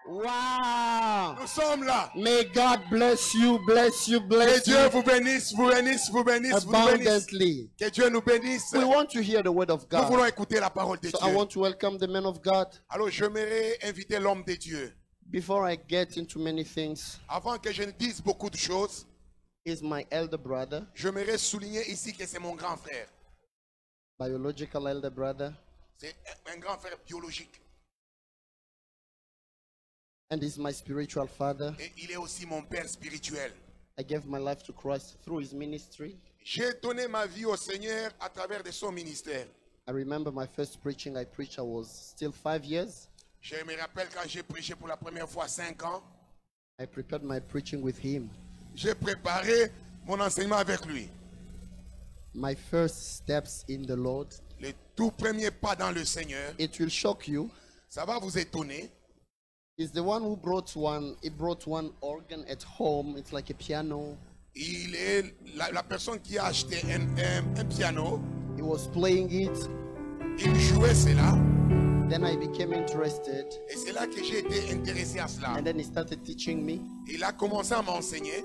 Wow. Nous sommes là. May God bless you, bless you, Que bless Dieu you vous bénisse, vous bénisse, vous bénisse, vous bénisse. abundantly. Que Dieu nous bénisse. We want to hear the word of Nous voulons God. écouter la parole de So I Dieu. want to welcome the man of God. Alors j'aimerais inviter l'homme de Dieu. Before I get into many things, Avant que je ne dise beaucoup de choses, he's my elder brother, j'aimerais souligner ici que c'est mon grand frère. biological elder brother, C'est un grand frère biologique. and he's my spiritual father. Et il est aussi mon père spirituel. I gave my life to Christ through his ministry. J'ai donné ma vie au Seigneur à travers de son ministère. I remember my first preaching I preached, I was still 5 years. Je me rappelle quand j'ai prêché pour la première fois 5 ans, I prepared my preaching with him. j'ai préparé mon enseignement avec lui. My first steps in the Lord. Les tout premiers pas dans le Seigneur, It will shock you. ça va vous étonner. He's the one who brought one. He brought one organ at home. It's like a piano. Il est la personne qui a acheté un piano. He was playing it. Il jouait cela. Then I became interested. Et c'est là que j'ai été intéressé à cela. And then he started teaching me. Il a commencé à m'enseigner.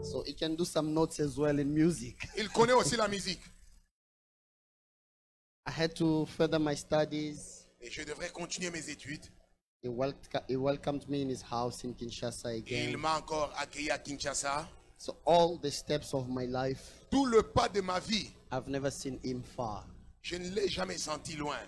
So he can do some notes as well in music. Il connaît aussi la musique. I had to further my studies. Et je devrais continuer mes études. He welcomed me in his house in Kinshasa Et il again. m'a encore accueilli à Kinshasa. So all the steps of my life, Tout le pas de ma vie, I've never seen him far. je ne l'ai jamais senti loin.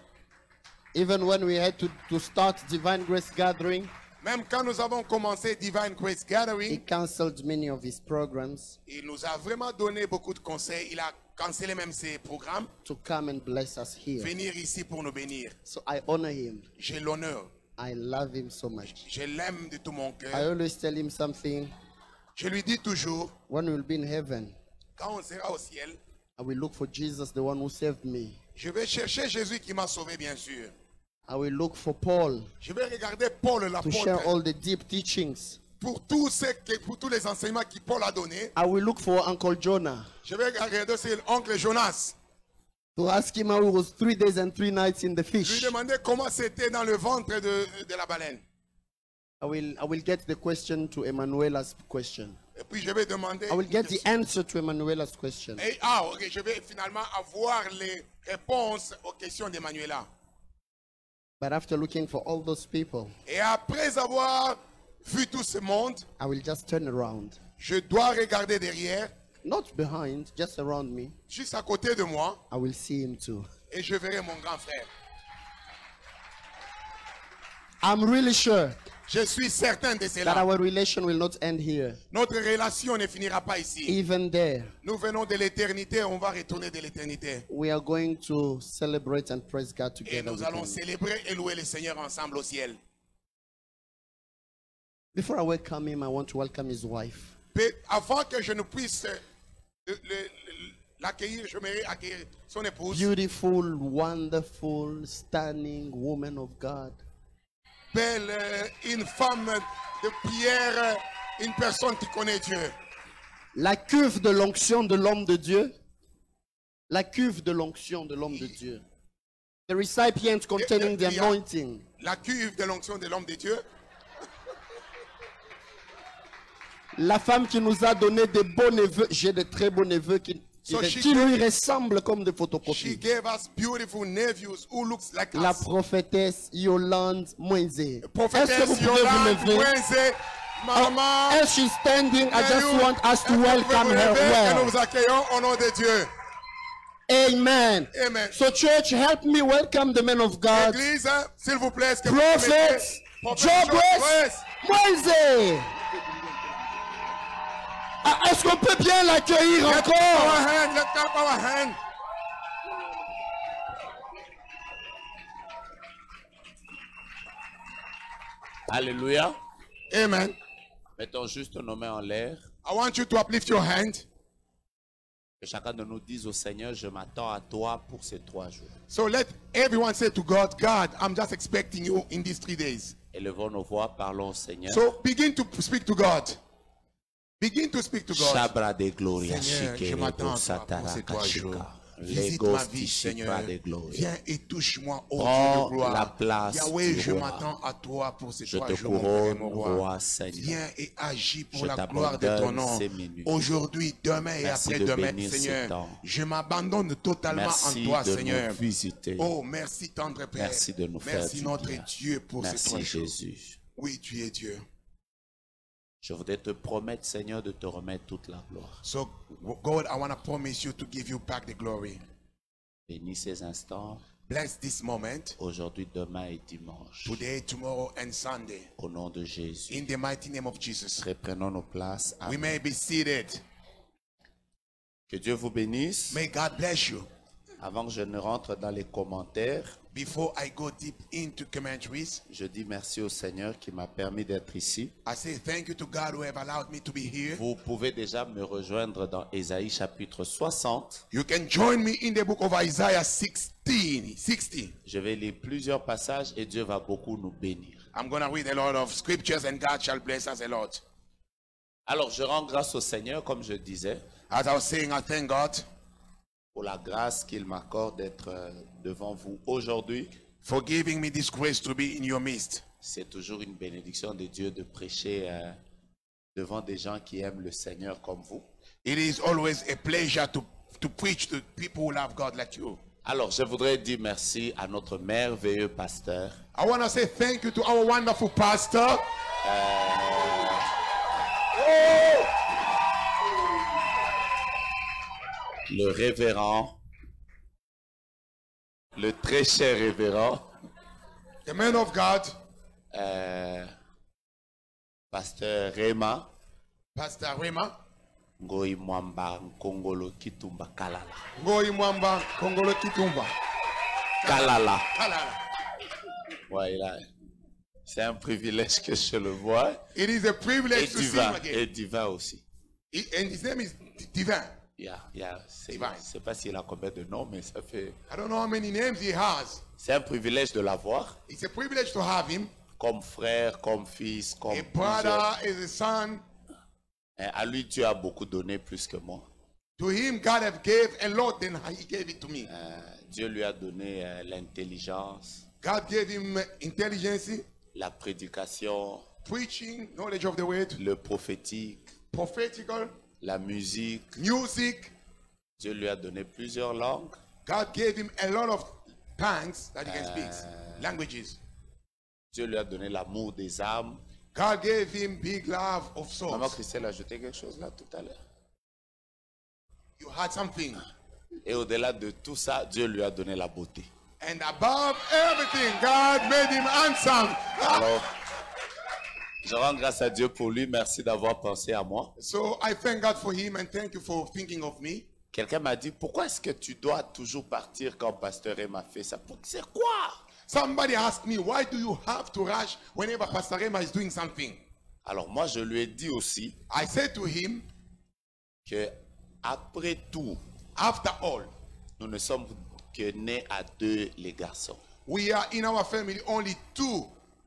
Even when we had to start Divine Grace Gathering, Même quand nous avons commencé Divine Grace he Gathering, canceled many of his programs il nous a vraiment donné beaucoup de conseils. Il a cancellé même ses programmes. to come and bless us here. Venir ici pour nous bénir. So I honor him. J'ai l'honneur. I love him so much. Je l'aime de tout mon I cœur. always tell him something. Je lui dis toujours, When we'll be in heaven, quand on sera au ciel, I will look for Jesus, the one who saved me. je vais chercher Jésus qui m'a sauvé, bien sûr. I will look for Paul Je vais regarder Paul to share l'apôtre all the deep teachings. pour tous les enseignements que Paul a donnés. I will look for Uncle Jonah Je vais regarder aussi l'oncle Jonas. to ask him how he was 3 days and 3 nights in the Je lui fish. demander comment c'était dans le ventre de la baleine. I will get the question to Emanuela's question. Et puis je vais demander. I will get the answer to Emanuela's question. Et, ok, je vais finalement avoir les réponses aux questions d'Emmanuela. But after looking for all those people, Et après avoir vu tout ce monde, I will just turn around. je dois regarder derrière, Not behind, just around me. juste à côté de moi, I will see him too. et je verrai mon grand frère. I'm really sure Je suis certain de that cela. our relation will not end here. Notre relation ne finira pas ici. Even there, Nous venons de l'éternité, on va retourner de l'éternité. we are going to celebrate and praise God Et together. nous with allons him. célébrer et louer le Seigneur ensemble au ciel. Before I welcome him, I want to welcome his wife. Mais avant que je ne puisse l'accueillir, je m'aimerais accueillir son épouse. Beautiful, wonderful, stunning woman of God. Belle, une femme de prière, une personne qui connaît Dieu. La cuve de l'onction de l'homme de Dieu. La cuve de l'onction de l'homme de Dieu. The recipient containing the anointing. La cuve de l'onction de l'homme de Dieu. La femme qui nous a donné des beaux neveux. J'ai de très beaux neveux qui lui ressemblent comme des She photocopies. gave us beautiful nephews who looks like La us. prophétesse Yolande Moïse. Est-ce que Prophétesse vous pouvez vous Yolande lever? Moïse, maman. As she's standing, I just want us to Est-ce que vous welcome pouvez vous her lever et well. nous vous accueillons au nom de Dieu. Amen. Amen. So church, help me welcome the man of God. Église, s'il vous plaît, est-ce que vous Prophet permettez- Prophète Jobless Moïse. Est-ce qu'on peut bien l'accueillir Let's clap encore? our hand, let's clap our hand. Alléluia. Amen. Mettons juste nos mains en l'air. I want you to uplift your hand. Que chacun de nous dise au Seigneur, je m'attends à toi pour ces 3 jours. So let everyone say to God, God, I'm just expecting you in these 3 days. Élevons nos voix, parlons au Seigneur. So begin to speak to God. Begin to speak to God. Shabra de gloria Seigneur, je shikere m'attends à bo toi pour satara ces 3 jours. kachika. Visite ma vie, Seigneur. Viens et touche-moi au Prends de gloire. la place Yahweh, du je roi. m'attends à toi pour ces Je 3 te jours, mon couronne, Père et mon roi. roi Seigneur. Viens et agis pour Je la gloire de ton t'abandonne nom. ces minutes. Aujourd'hui, demain et Merci de après-demain, bénir ce Seigneur. temps. Je m'abandonne totalement Merci en toi, de Seigneur. nous visiter. Oh, merci, tendre Père. Merci de nous faire Merci, du notre bien. Dieu, pour ces 3 Merci jours. Jésus. Oui, tu es Dieu. Je voudrais te promettre, Seigneur, de te remettre toute la gloire. So, God, I want to promise you to give you back the glory. Bénis ces instants, Bless this moment, aujourd'hui, demain et dimanche. today, tomorrow, and Sunday. Au nom de Jésus. In the mighty name of Jesus. Reprenons nos places. We Amen. may be seated. Que Dieu vous bénisse. May God bless you. Avant que je ne rentre dans les commentaires, Before I go deep into commentaries, je dis merci au Seigneur qui m'a permis d'être ici. I say thank you to God who have allowed me to be here. Vous pouvez déjà me rejoindre dans Ésaïe chapitre 60. You can join me in the book of Isaiah 60. Je vais lire plusieurs passages et Dieu va beaucoup nous bénir. I'm going to read a lot of scriptures and God shall bless us a lot. Alors, je rends grâce au Seigneur, comme je disais, As I was saying, I thank God pour la grâce qu'il m'accorde d'être devant vous aujourd'hui. for giving me this grace to be in your midst. C'est toujours une bénédiction de Dieu de prêcher devant des gens qui aiment le Seigneur comme vous. It is always a pleasure to preach to people who love God like you. Alors, je voudrais dire merci à notre merveilleux pasteur, I want to say thank you to our wonderful pastor, le révérend, le très cher révérend, the man of God, pasteur Rema Pastor Rema, Ngoi Mwamba Nkongolo Kitumba Kalala. Ngoi Mwamba Kongolo Kitumba. Kalala. Kalala. Ouais, c'est un privilège que je le vois. It is a Et privilege to see him divin, again. et divin aussi. And his name is Divin. Je ne sais pas s'il a combien de noms, mais ça fait... I don't know how many names he has. C'est un privilège de l'avoir It's a privilege to have him. comme frère, comme fils, comme A brother is a son. À lui, Dieu a beaucoup donné plus que moi. To him, God have gave a lot than he gave it to me. Dieu lui a donné l'intelligence, God gave him intelligence, la prédication, preaching, knowledge of the word, le prophétique, prophetical, la musique. music. Dieu lui a donné plusieurs langues. God gave him a lot of tongues that he can speak, languages. Dieu lui a donné l'amour des âmes. God gave him big love of Maman souls. Christelle a ajouté quelque chose là tout à l'heure. You had something. Et au-delà de tout ça, Dieu lui a donné la beauté. And above everything, God made him handsome. Alors, je rends grâce à Dieu pour lui. Merci d'avoir pensé à moi. So I thank God for him and thank you for thinking of me. Quelqu'un m'a dit, pourquoi est-ce que tu dois toujours partir quand Pasteur Emma fait ça? C'est quoi? Somebody asked me, why do you have to rush whenever Pastor Rema is doing something? Alors moi, je lui ai dit aussi I said to him, que après tout, after all, nous ne sommes que nés à deux, les garçons. we are in our family only 2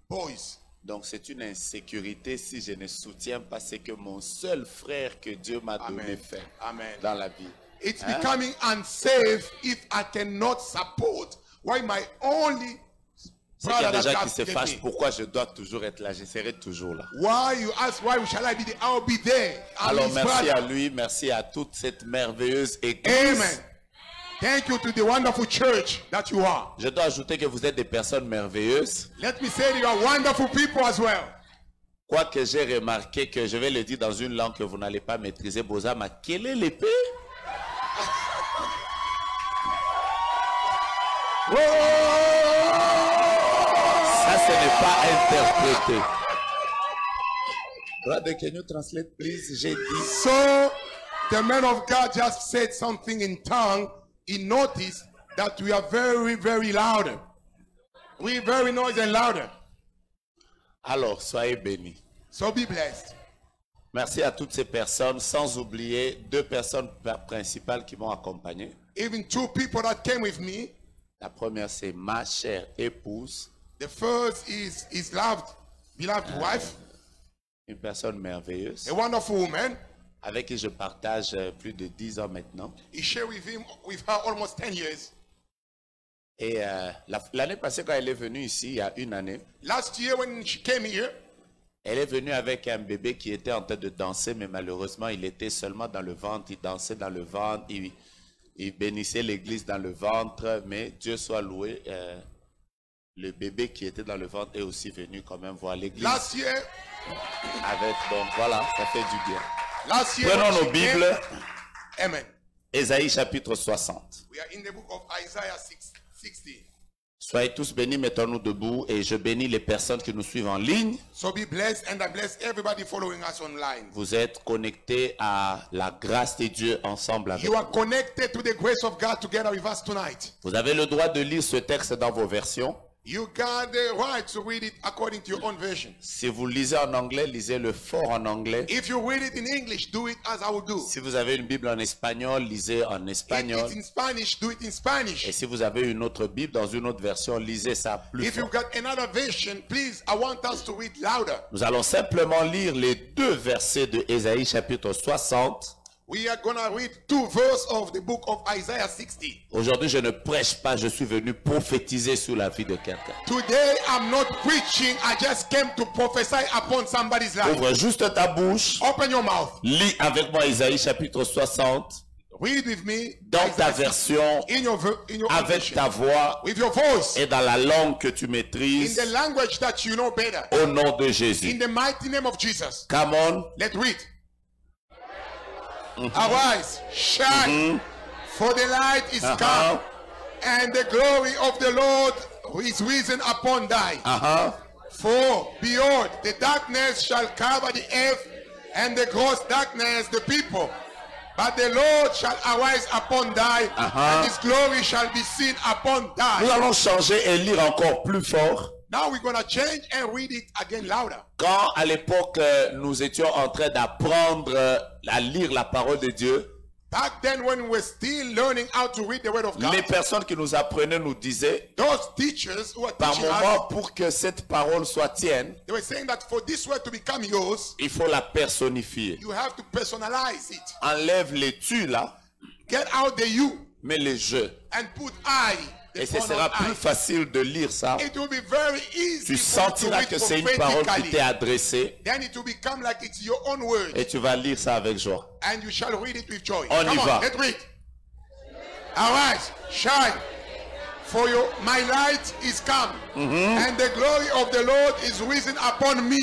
boys. Donc c'est une insécurité si je ne soutiens pas ce que mon seul frère que Dieu m'a donné Amen. fait Amen. dans la vie. It's Hein? becoming unsafe if I cannot support why my only C'est qu'il y a brother des that gens qui God se gave fâchent. me. Pourquoi je dois toujours être là? Je serai toujours là. Why you ask why shall I be there? I'll be there. I'm Alors his merci brother. à lui, merci à toute cette merveilleuse église. Amen. Thank you to the wonderful church that you are. Je dois ajouter que vous êtes des personnes merveilleuses. Let me say you are wonderful people as well. Quoique j'ai remarqué que je vais le dire dans une langue que vous n'allez pas maîtriser, Bozama, quelle est l'épée? Ça, ce n'est pas interprété. Brother, can you translate, please? J'ai dit. So the man of God just said something in tongue. He noticed that we are very, very loud. We're very noisy and louder. Alors, soyez bénis. So be blessed. Merci à toutes ces personnes, sans oublier 2 personnes principales qui m'ont accompagné. Even 2 people that came with me. La première, c'est ma chère épouse, The first is his beloved wife, une personne merveilleuse. a wonderful woman. avec qui je partage plus de 10 ans maintenant. He shared with her almost 10 years. Et l'année passée, quand elle est venue ici, il y a une année, Last year when she came here, elle est venue avec un bébé qui était en train de danser, mais malheureusement, il était seulement dans le ventre. Il dansait dans le ventre, il bénissait l'église dans le ventre, mais Dieu soit loué, le bébé qui était dans le ventre est aussi venu quand même voir l'église. last year, Donc voilà, ça fait du bien. last year Prenons when nos she Bibles, came, amen. Ésaïe chapitre 60. We are in the book of Isaiah 60. Soyez tous bénis, mettons-nous debout et je bénis les personnes qui nous suivent en ligne. So be blessed, and I bless everybody following us online. Vous êtes connectés à la grâce de Dieu ensemble avec You nous. are connected to the grace of God together with us tonight. Vous avez le droit de lire ce texte dans vos versions. You got the right to read it according to your own version. Si vous lisez en anglais, lisez-le fort en anglais. If you read it in English, do it as I will do. Si vous avez une Bible en espagnol, lisez en If espagnol. it's in Spanish, do it in Et Spanish. si vous avez une autre Bible dans une autre version, lisez ça plus If you fort. got another version, please, I want us to read louder. Nous allons simplement lire les deux versets de Ésaïe chapitre 60. We are going to read 2 verses of the book of Isaiah 60. Aujourd'hui, je ne prêche pas, je suis venu prophétiser sur la vie de quelqu'un. Today, I'm not preaching. I just came to prophesy upon somebody's life. Ouvre juste ta bouche, Open your mouth. lis avec moi Ésaïe chapitre 60, Read with me. dans ta Isaiah 60, version, in your own avec version. ta voix With your voice. et dans la langue que tu In maîtrises, the language that you know better. au nom de In Jésus. the mighty name of Jesus. Come on. Let's read. Arise, shine, for the light is come, and the glory of the Lord is risen upon thee. For behold, the darkness shall cover the earth, and the gross darkness the people. But the Lord shall arise upon thee, and his glory shall be seen upon Nous thee. allons changer et lire encore plus fort. Now we're going to change and read it again louder. Quand à l'époque nous étions en train d'apprendre à lire la parole de Dieu, Back then when we were still learning how to read the word of God, les personnes qui nous apprenaient nous disaient, those teachers who were par teaching us, moment, pour que cette parole soit tienne, they were saying that for this word to become yours, il faut la personnifier. you have to personalize it. Enlève les tu là, Get out the you mais les je. and put I. The Et ce pronoun sera I. plus facile de lire ça. It will be very easy Tu for you to sentiras read que c'est une parole qui prophetically. t'est adressée Then it will become like it's your own word, et tu vas lire ça avec joie. and you shall read it with joy. On y Come va. on, let's read. Arise, shine, for my light is come, and the glory of the Lord is risen upon me.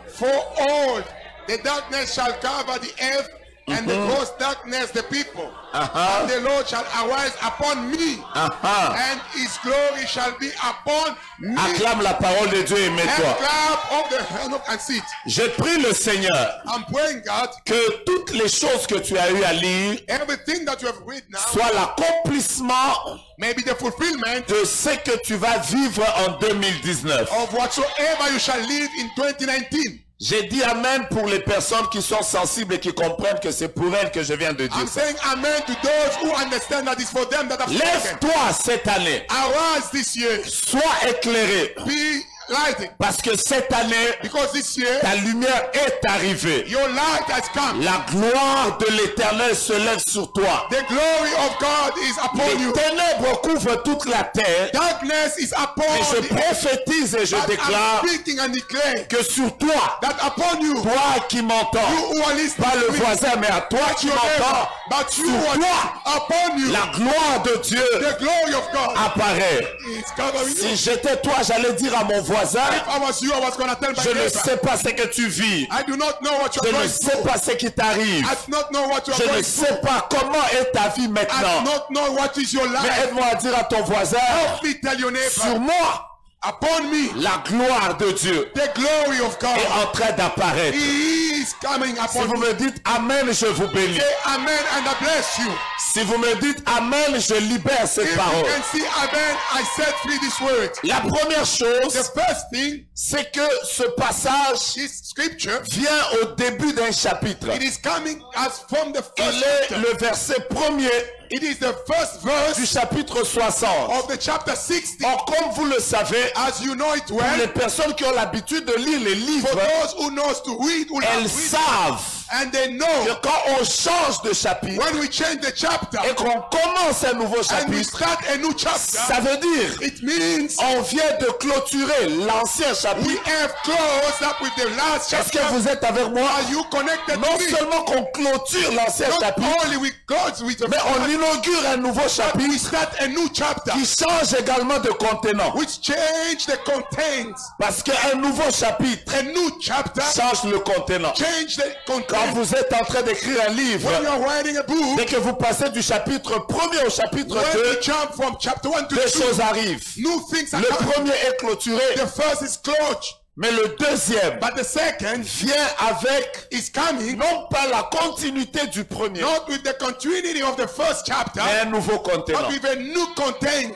For all the darkness shall cover the earth, and the gross darkness the people. And the Lord shall arise upon me, and his glory shall be upon me. Acclame la parole de Dieu et And mets-toi. clap of the hand and sit. Je prie le Seigneur I'm praying, God, que toutes les choses que tu as eu à lire everything that you have read now soient l'accomplissement may be the fulfillment de ce que tu vas vivre en 2019. of whatsoever you shall live in 2019. J'ai dit Amen pour les personnes qui sont sensibles et qui comprennent que c'est pour elles que je viens de dire I'm ça. saying amen to those who understand that it's for them that have spoken. Lève-toi cette année. Arise this year. Sois éclairé. Be lighting. Parce que cette année, Because this year, ta lumière est arrivée. your light has come. La gloire de l'Éternel se lève sur toi. The glory of God is upon Les you. ténèbres couvrent toute la terre. Darkness is upon Et je the prophétise et je But déclare I'm speaking and declare que sur toi, that upon you, toi qui m'entends, you who are listening pas le to me, voisin, mais à toi qui your neighbor, m'entends, but you sur who toi, are upon you, la gloire de Dieu the glory of God apparaît. is covering Si you. j'étais toi, j'allais dire à mon voisin, If I was you, I was going to tell my je ne neighbor, sais pas ce que tu vis. I do not know what you Je are ne going sais through. pas ce qui t'arrive. I do not know what you are Je ne going sais through. pas comment est ta vie I do maintenant. not know what is your Mais life. aide-moi à dire à ton voisin, Help me tell your sur neighbor, moi, upon me, la gloire de Dieu the glory of God est en train d'apparaître. He is coming Si upon vous me. me dites Amen, je vous bénis. Say amen and I bless you. Si vous me dites Amen, je libère cette If you parole. can see amen, I set free this word. La première The chose, first thing, c'est que ce passage this scripture, vient au début d'un chapitre. it is coming as from the Il first est chapter. le verset premier It is the first du verse chapitre 60. of the chapter 60. Or, comme vous le savez, As you know it pour les well, personnes qui ont l'habitude de lire les for livres, those who knows to read, who elles have read, savent And they know que quand on change de chapitre when we change the chapter et qu'on commence un nouveau and we chapitre, start a new chapter, ça veut dire it means on vient de clôturer l'ancien we chapitre. have closed up with the last Est-ce que chapter. vous êtes avec moi? Are you connected Non to me? seulement qu'on clôture l'ancien Not chapitre, only we close with the mais on first, inaugure un nouveau but we chapitre start a new chapter qui change également de contenant. which change the contents. Parce qu'un nouveau chapitre A new chapter change le contenant. change the Quand content. vous êtes en train d'écrire un livre, When you're writing a book, dès que vous passez du chapitre 1er au chapitre when 2, you jump from chapter 1 to deux 2, choses arrivent. new things are Le coming. premier est clôturé, The first is closed, mais le deuxième but the second vient avec is coming non pas la continuité du premier, not with the continuity of the first chapter, mais un nouveau contenant. but with a new content.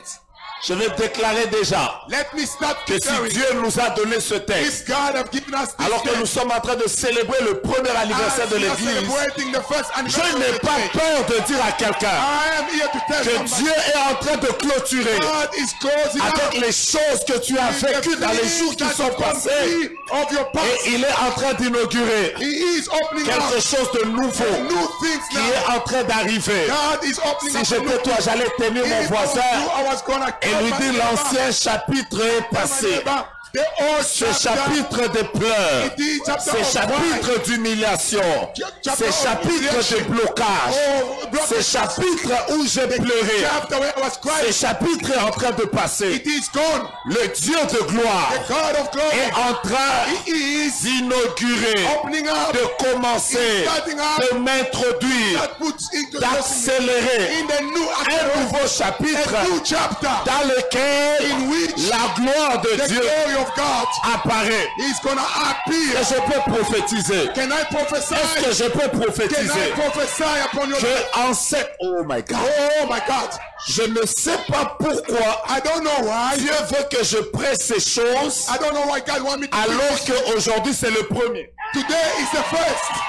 Je vais déclarer déjà Let me start que si declaring, Dieu nous a donné ce texte, if God have given us this alors que nous text, sommes en train de célébrer le premier anniversaire as de we are l'Église, celebrating the first je anniversary n'ai of the pas church, peur de dire à quelqu'un I am here to tell que somebody, Dieu est en train de clôturer God is closing avec up les choses que tu as vécues dans les jours qui sont passés. of your past. Et il est en train d'inaugurer He is opening quelque up chose de nouveau new things qui now. est en train d'arriver. God is opening Si up j'étais new toi, things. j'allais tenir mon If I was voisin you, I was gonna et lui call my dire neighbor, l'ancien chapitre est my passé. neighbor, the old Ce chapter, chapitre des pleurs, it is chapter ces of chapitres d'humiliation, Chapter ces of chapitres de rejection. blocage, Oh, blockage. ces chapitres où j'ai pleuré, chapter where I was ces crying, chapitres est en train de passer. it is gone. Le Dieu de gloire The God of glory est en train He is d'inaugurer, opening up, de commencer, starting up, de m'introduire, that puts into d'accélérer in the new un nouveau chapitre a new chapter dans lequel in which la gloire de the Dieu glory of God apparaît. is gonna appear. Et je peux prophétiser. Can I prophesy? Est-ce que je peux Can I prophétiser prophesy upon your life? que en cette... Oh my God. Oh my God. Je ne sais pas pourquoi I don't know why. Dieu veut que je presse ces choses I don't know why God want me to alors preach. qu'aujourd'hui c'est le premier. Today is the first.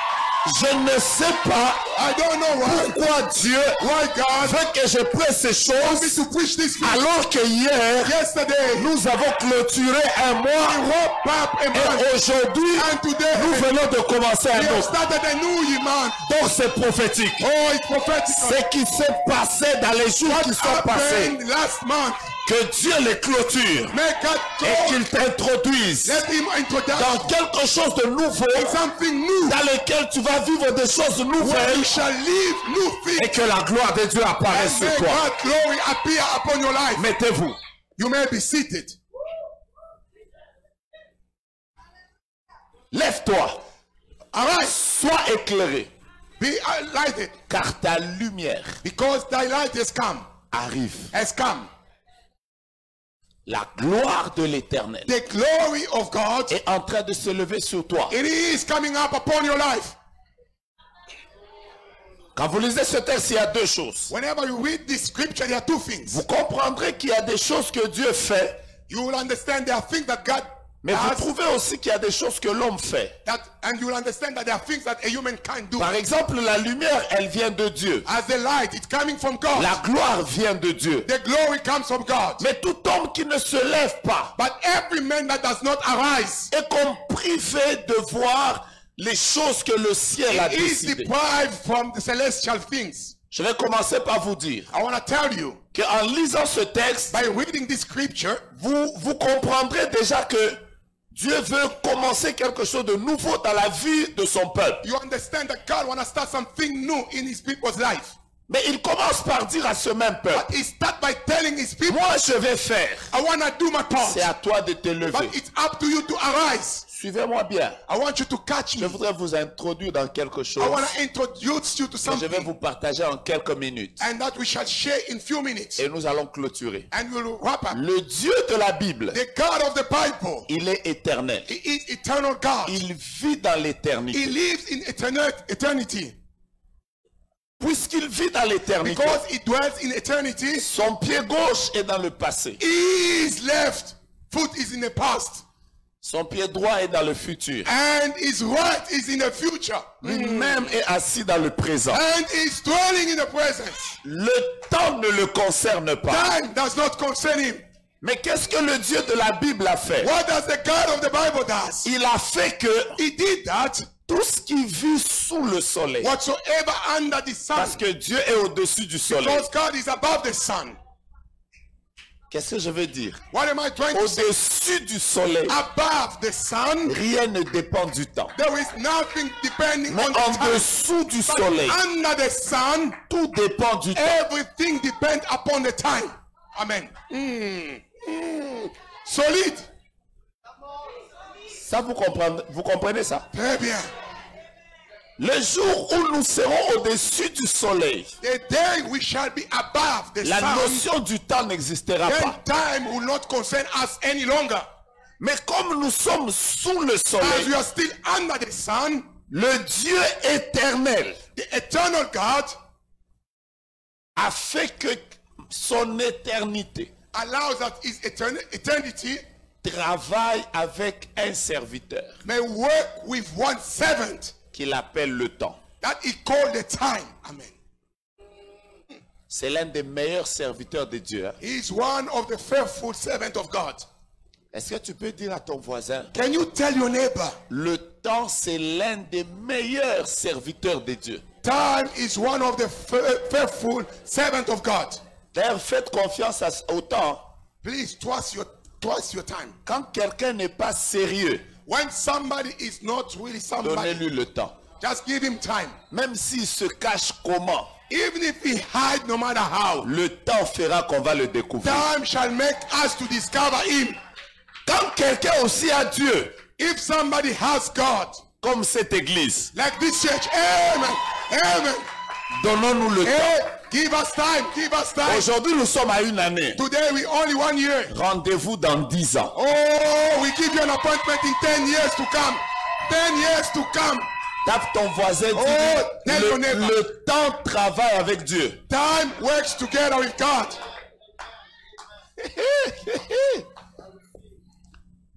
Je ne sais pas I don't know why. pourquoi Dieu Why God veut que je presse ces want me choses to preach this message. alors que hier Yesterday, nous avons clôturé un we mois wrote up a et month. aujourd'hui And today, nous venons de commencer we un have autre. started a new month. Donc c'est prophétique. Oh, it's prophetic. Ce qui s'est passé dans les jours qui sont passés, Happened last month. que Dieu les clôture Make God et go. qu'il t'introduise Let him introduce dans quelque chose de nouveau something new. dans lequel tu vas vivre des choses Where nouvelles you shall live new et things. que la gloire de Dieu apparaisse And sur may toi. God's glory appear upon your life. Mettez-vous. You may be seated. Lève-toi. Arise. Sois éclairé. Be lighted. Car ta lumière Because thy light has come. arrive. Has come. La gloire de l'Éternel The glory of God, est en train de se lever sur toi. it is coming up upon your life. Quand vous lisez ce texte, il y a deux choses. Whenever you read this scripture, there are two things. Vous comprendrez qu'il y a des choses que Dieu fait, You will understand there are things that God mais vous does, trouvez aussi qu'il y a des choses que l'homme fait. and you will understand that there are things that a human can't do. Par exemple, la lumière, elle vient de Dieu. As the light, it's coming from God. La gloire vient de Dieu. The glory comes from God. Mais tout homme qui ne se lève pas But every man that does not arise est comme privé de voir les choses que le ciel a is décidées. deprived from the celestial things. Je vais commencer par vous dire I want to tell you, qu'en lisant ce texte, by reading this scripture, vous comprendrez déjà que Dieu veut commencer quelque chose de nouveau dans la vie de son peuple. you understand that God wants to start something new in his people's life. Mais il commence par dire à ce même peuple, But he starts by telling his people, moi je vais faire. I want to do my part. C'est à toi de te lever. But it's up to you to arise. Suivez-moi bien. I want you to catch Je me. voudrais vous introduire dans quelque chose I want to introduce you to que je vais something, vous partager en quelques minutes. and that we shall share in few minutes. Et nous allons clôturer. And we'll wrap up. Le Dieu de la Bible, The God of the Bible, il est éternel. he is eternal God. Il vit dans He l'éternité. lives in eternity. Puisqu'il vit dans l'éternité, Because he dwells in eternity, son pied gauche est dans le passé. his left foot is in the past, Son pied droit est dans le futur. and his right is in the future. Lui-même est assis dans le présent. And he's dwelling in the present. Le temps ne le concerne pas. Time does not concern him. Mais qu'est-ce que le Dieu de la Bible a fait? What does the God of the Bible does? Il a fait que He did that Tout ce qui vit sous le soleil. Whatsoever under the sun. Parce que Dieu est au-dessus du soleil. Because God is above the sun. Qu'est-ce que je veux dire? What am I trying to say? Au-dessus du soleil, Above the sun, rien ne dépend du temps. there is nothing depending Mais on the en time. dessous du But soleil, under the sun, tout dépend du temps. everything depends upon the time. Amen. Solide. Ça, vous comprenez ça? Très bien. Le jour où nous serons au-dessus du soleil, The day we shall be above the la sun, notion du temps n'existera then pas. time will not concern us any longer. Mais comme nous sommes sous le As soleil, we are still under the sun, le Dieu éternel the eternal God a fait que son éternité allows that his eternity travaille avec un serviteur may work with one servant qu'il appelle le temps. that he called the time. Amen. C'est l'un des meilleurs serviteurs de Dieu. He is one of the faithful servants of God. Est-ce que tu peux dire à ton voisin, Can you tell your neighbor, le temps c'est l'un des meilleurs serviteurs de Dieu? time is one of the faithful servants of God. D'ailleurs, faites confiance au temps. Please trust your time. Quand quelqu'un n'est pas sérieux, When somebody is not really somebody, donnez-lui le temps. just give him time. Même s'il se cache comment, Even if he hide no matter how, le temps fera qu'on va le découvrir. time shall make us to discover him. Quand quelqu'un aussi a Dieu, If somebody has God, comme cette église, like this church, amen, amen. donnons-nous le temps. Hey, give us time, give us time. Aujourd'hui, nous sommes à une année. Today we only 1 year. Rendez-vous dans 10 ans. Oh, we give you an appointment in 10 years to come. 10 years to come. Tape ton voisin, dis, tell your neighbor. le temps travaille avec Dieu. Time works together with God.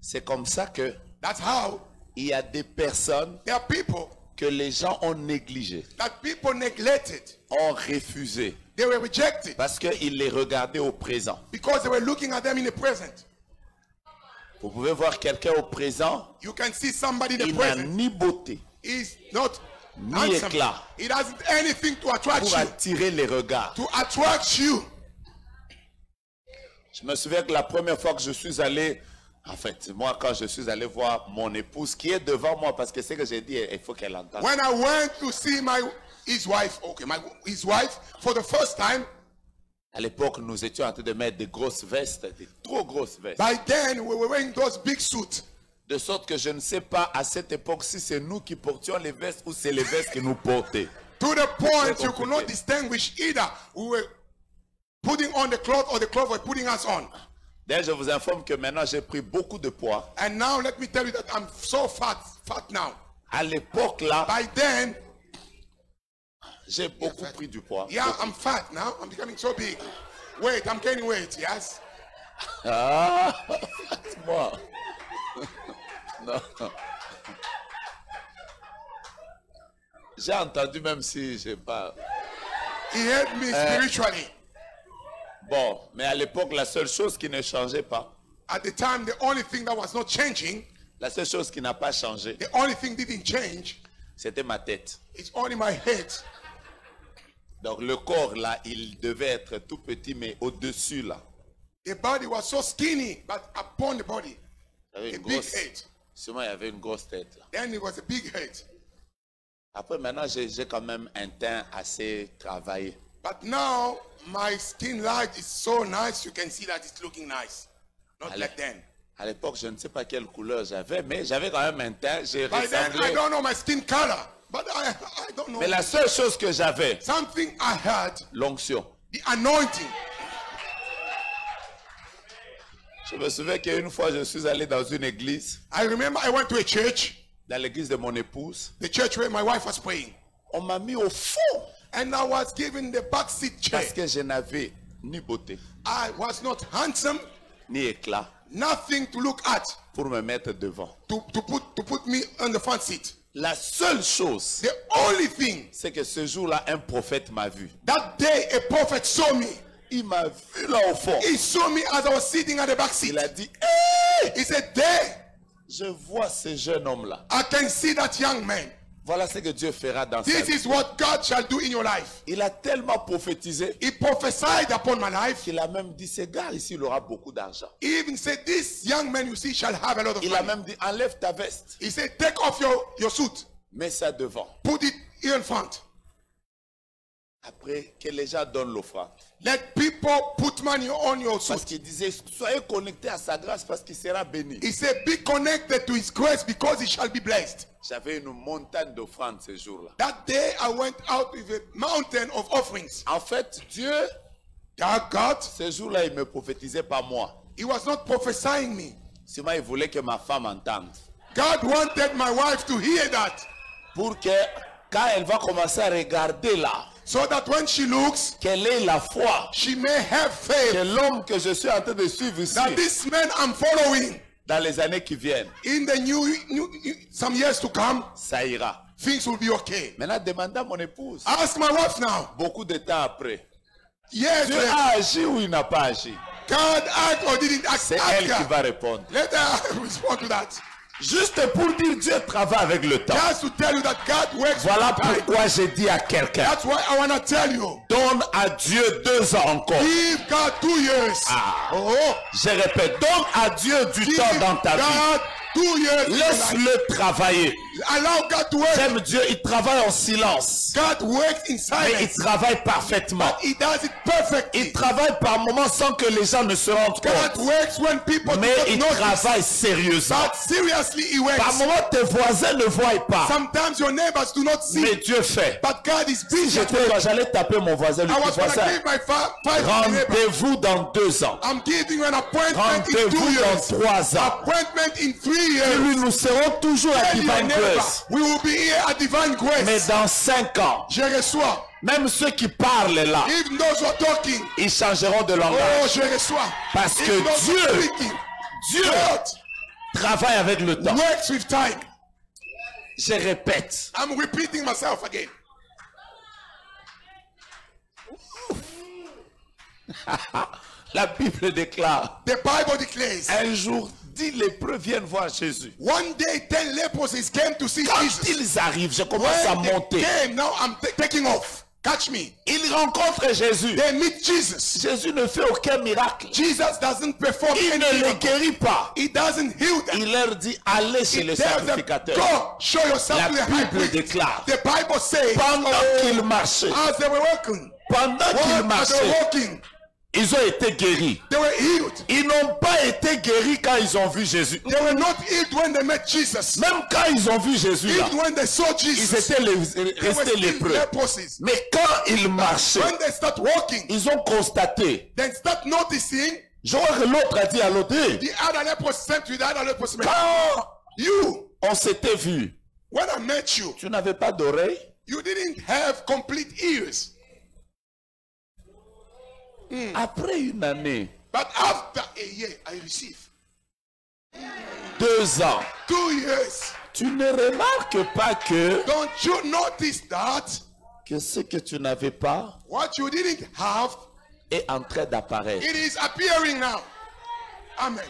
C'est comme ça que That's how il y a des personnes there are people que les gens ont négligées, that people neglected. ont refusé, They were rejected parce qu'ils les regardaient au présent. because they were looking at them in the present. Vous pouvez voir quelqu'un au présent, You can see somebody in the il n'a present. ni beauté, He's not ni handsome. éclat He doesn't anything to attract pour you. attirer les regards. To attract you. Je me souviens que la première fois que je suis allé, en fait, moi quand je suis allé voir mon épouse qui est devant moi, parce que c'est que j'ai dit, il faut qu'elle entende. When I went to see his wife for the first time, À l'époque, nous étions en train de mettre des grosses vestes, des trop grosses vestes. by then we were wearing those big suits. De sorte que je ne sais pas à cette époque si c'est nous qui portions les vestes ou c'est les vestes qui nous portaient. To the point Très you could not compliqué. distinguish either. We were putting on the cloth or the cloth were putting us on. D'ailleurs, je vous informe que maintenant j'ai pris beaucoup de poids. And now let me tell you that I'm so fat now. À l'époque là, By then, j'ai beaucoup pris du poids. yeah, I'm fat now. I'm becoming so big. Wait, I'm gaining weight, yes? Ah, moi. Non. J'ai entendu même si j'ai pas. He helped me spiritually. Bon, mais à l'époque, la seule chose qui ne changeait pas, At the time, the only thing that was not changing, la seule chose qui n'a pas changé, the only thing didn't change, c'était ma tête. it's only my head. Donc le corps là, il devait être tout petit, mais au-dessus là. The body was so skinny, but upon the body, Il y avait a une big grosse, head. sûrement il y avait une grosse tête là. Then it was a big head. Après maintenant, j'ai quand même un teint assez travaillé. But now, my skin light is so nice, you can see that it's looking nice. Not like then. À l'époque, je ne sais pas quelle couleur j'avais, mais j'avais quand même un teint. J'ai By then, I ressemblé. don't know my skin color, but I don't know. Mais la seule chose que j'avais, Something I had, l'onction. the anointing. Je me souviens qu'une fois, je suis allé dans une église, I remember I went to a church, dans l'église de mon épouse. the church where my wife was praying. On m'a mis au fond And I was given the back seat chair. parce que je n'avais ni beauté, I was not handsome, ni éclat nothing to look at pour me mettre devant. to put me on the front seat. La seule chose, The only thing, c'est que ce jour-là, un prophète m'a vu. that day a prophet saw me. Il m'a vu là au fond. He saw me as I was sitting at the back seat. Il a dit, hé, He said, there, je vois ce jeune homme-là. I can see that young man. Voilà ce que Dieu fera dans sa This vie. is what God shall do in your life. Il a tellement prophétisé He prophesied upon my life. qu'il a même dit, ce gars ici, il aura beaucoup d'argent. He even said, this young man you see shall have a lot of Il a money. même dit, enlève ta veste, He said, take off your suit. mets ça devant. Put it in front. Après, que les gens donnent l'offrande. Let people put money on your Parce suit. qu'il disait, soyez connectés à sa grâce parce qu'il sera béni. He said, be connected to his grace because he shall be blessed. J'avais une montagne d'offrandes ce jour-là. That day I went out with a mountain of offerings. En fait, Dieu, God, ce jour-là, il me prophétisait pas moi. he was not prophesying me. Seulement, il voulait que ma femme entende. God wanted my wife to hear that. Pour que, quand elle va commencer à regarder là, So that when she looks, qu'elle ait la foi, she may have que faith l'homme que je suis en train de suivre ici, that this man I'm following dans les années qui viennent, in the some years to come, ça ira. things will be okay. Maintenant, demandez à mon épouse, Ask my wife now. beaucoup de temps après, Yes, Dieu a agi ou il n'a pas agi? God act or didn't act. C'est Ask elle qui her. va répondre. Let her respond to that. Juste pour dire Dieu travaille avec le temps. Just to tell you that God works. Voilà with time. pourquoi j'ai dit à quelqu'un, That's why I want to tell you. donne à Dieu 2 ans encore. Give God 2 years. Ah. Oh, Je répète, donne à Dieu du give temps dans ta vie. God 2 years. in your life. Laisse-le travailler. Allow God to work. J'aime Dieu, il travaille en silence. God works in Mais il silence. travaille parfaitement. He does it perfectly. Il travaille par moments sans que les gens ne se rendent God compte. works when people Mais do il not notice. travaille sérieusement. But seriously, He works. Par moments, tes voisins ne voient pas. Sometimes your neighbors do not see. Mais Dieu fait. But God is busy. J'étais quand j'allais taper mon voisin, lui I dit, was going to voisin, give my five neighbor. rendez-vous dans 2 ans. I'm giving you an appointment in 2 Rendez-vous years. dans 3 ans. Appointment in 3 Et years. lui, nous serons toujours à Tell your Divine neighbor, Grace. we will be here at Divine Mais Grace. dans 5 ans, Je reçois. même ceux qui parlent là, Even those who are talking. ils changeront de Oh, langage. je reçois. Parce que Even those who are Dieu, speaking. Dieu God travaille avec le temps. works with time. Je répète. I'm repeating myself again. La Bible déclare, The Bible declares. un jour, 10 lépreux viennent voir Jésus. One day 10 leprosies came to see Quand Jesus. ils arrivent, je commence à When they monter. came, now I'm taking off. Catch me. Ils rencontrent Jésus. They meet Jesus. Jésus ne fait aucun miracle. Jesus doesn't perform Il ne les anything. guérit pas. He doesn't heal them. Il leur dit, allez chez He le tells them, sacrificateur. go, show yourself La to the high Bible priest. déclare, The Bible says, pendant qu'ils marchaient, as they were walking, pendant qu'ils as they were marchaient, walking, ils ont été guéris. they were healed. Ils n'ont pas été guéris quand ils ont vu Jésus. They were not healed when they met Jesus. Même quand ils ont vu Jésus là, Even when they saw ils Jesus, étaient they were restés still lépreux. leprosies. Mais quand ils marchaient, When they start walking, ils ont constaté. then start noticing Je vois que l'autre a dit à l'autre, hey, the other leprosy sent to the other leprosy. quand You, on s'était vu, when I met you, tu n'avais pas d'oreille, you didn't have complete ears. après une année, But after a year, I receive 2 ans, 2 years. tu ne remarques pas Don't you notice that que ce que tu n'avais pas what you didn't have, est en train d'apparaître. it is appearing now? Amen.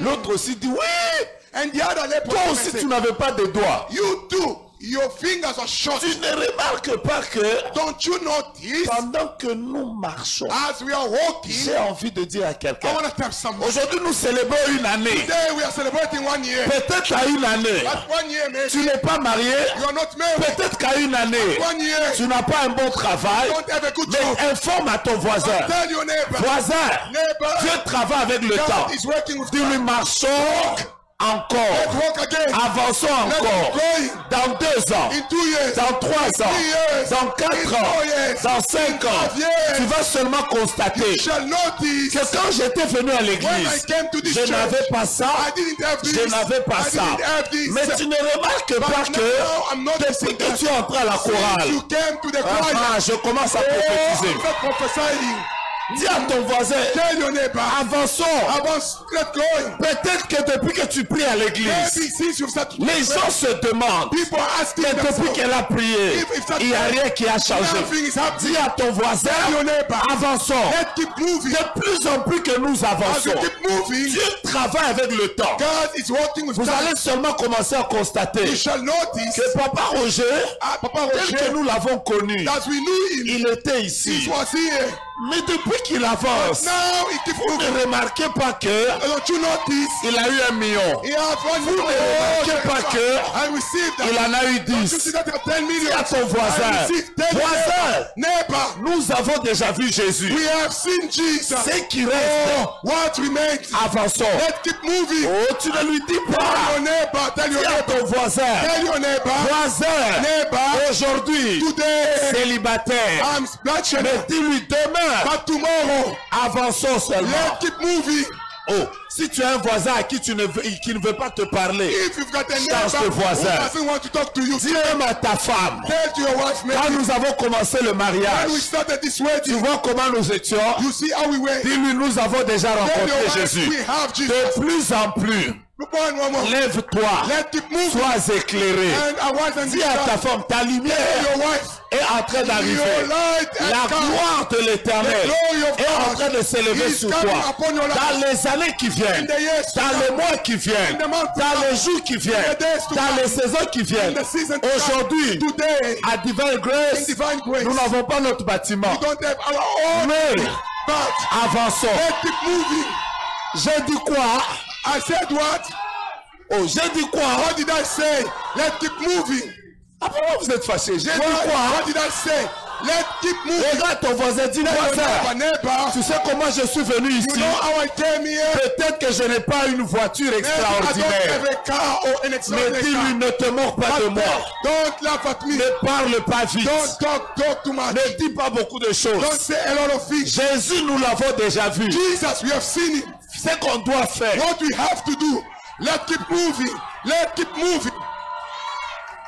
L'autre aussi dit, oui, And the other toi leprosy aussi said, tu n'avais pas de doigts. you too, your fingers are short. Tu ne remarques pas que Don't you notice pendant que nous marchons, as we are walking? j'ai envie de dire à I quelqu'un, want to tell someone. aujourd'hui nous célébrons une année. Today we are celebrating 1 year. Peut-être à une année, But 1 year, maybe tu n'es pas marié. you are not married. Peut-être qu'à une année, 1 year, tu n'as pas un bon travail. don't have a good Mais job. informe à ton voisin. Tell your neighbor, Voisin, neighbor, Dieu travaille avec le temps. God is working with Dis-lui, time. marchons Let's encore. walk again. Avançons Let's encore. keep going. Dans 2 ans. In 2 years, Dans 3 ans. years, Dans 4 in ans. 4 years, Dans 5 ans. 5 years, Tu vas seulement constater you shall notice que quand j'étais venu à when I l'église, came to this je church, n'avais pas ça. I didn't have this. Je n'avais pas I ça. didn't have this. Mais tu ne remarques pas But now I'm que noticing depuis que that tu es entré à la chorale, you came to the choir. je commence à Oh, prophétiser. I'm not prophesying. Dis à ton voisin, Tell your neighbor. avançons. Let's go. Peut-être que depuis que tu pries à Maybe l'église, since you've started to les pray, gens se demandent, people are asking mais depuis themselves, qu'elle a prié, if that il n'y a rien qui a changé. nothing is happening. Dis à ton voisin, Tell your neighbor. avançons. Let's keep moving. De plus en plus que nous As you avançons, keep moving, Dieu travaille avec le temps. God is working with Vous time. allez seulement commencer à constater You shall notice que Papa Roger, Papa tel Roger, que nous l'avons connu, that we knew him. il était He ici. was here. Mais depuis qu'il avance, Now he keeps vous moving. ne remarquez pas que Don't you notice? il a eu 1 million. He has one Vous ne remarquez pas que I received that. il en a eu You see 10. that you have 10 million. Dis à ton voisin, I received 10 voisin, neighbor. nous avons déjà vu Jésus. We have seen Jesus. Ce qui reste, What remains? avançons. Let's keep moving. Oh, tu ne lui dis Tell pas. your neighbor. Tell your Dis à neighbor. ton voisin, Tell your neighbor. voisin, Neighbor. aujourd'hui, Today célibataire, I'm splashing. mais dis-lui demain, But tomorrow, avançons seulement. let's keep moving. Oh, si tu as un voisin à qui tu ne veux, qui ne veut pas te parler, If you've got a change de neighbor who voisin. doesn't want to talk to you, Dis même à ta femme. tell to your wife, Quand maybe. nous avons commencé le mariage, When we started this tu wedding, vois comment nous étions. you see how we were. Dis-lui, nous avons déjà Tell your rencontré wife, Jésus. we have Jesus. De plus en plus, One more. lève-toi, Let's keep moving. sois éclairé. And our wife and Dis à ta sister, femme, ta lumière tell your wife, est en train d'arriver. your light has La come. gloire de l'Éternel The glory of est en God train de s'élever is sur coming toi. upon your life. Dans les années qui viennent, In the years to dans come. les mois qui viennent, In the months to dans come. les jours qui viennent, In the days to dans come. les saisons qui viennent. In the season to Aujourd'hui, come. Today, à Divine in Grace, divine grace, nous n'avons pas notre bâtiment. we don't have our own, Mais but avançons. let's keep moving. J'ai dit quoi? I said what? Oh, j'ai dit quoi? What did I say? Let's keep moving. Ah, pourquoi vous êtes fâchés? J'ai dit What quoi? did I say? Let's keep moving. Regarde ton voisin, dis Tell your voisin. neighbor, Tu sais comment je suis venu you ici? know how I came here? Peut-être que je n'ai pas une voiture Maybe I don't extraordinaire. have a car or an Mais extraordinary dis-lui, car. ne te mords pas de But moi. don't laugh at me. Ne parle pas vite. Don't talk too much. Ne dis pas beaucoup de Don't choses. say a lot of things. Jésus, nous l'avons déjà vu. Jesus, we have seen him. Ce qu'on doit faire, What we have to do, let's keep moving. Let's keep moving.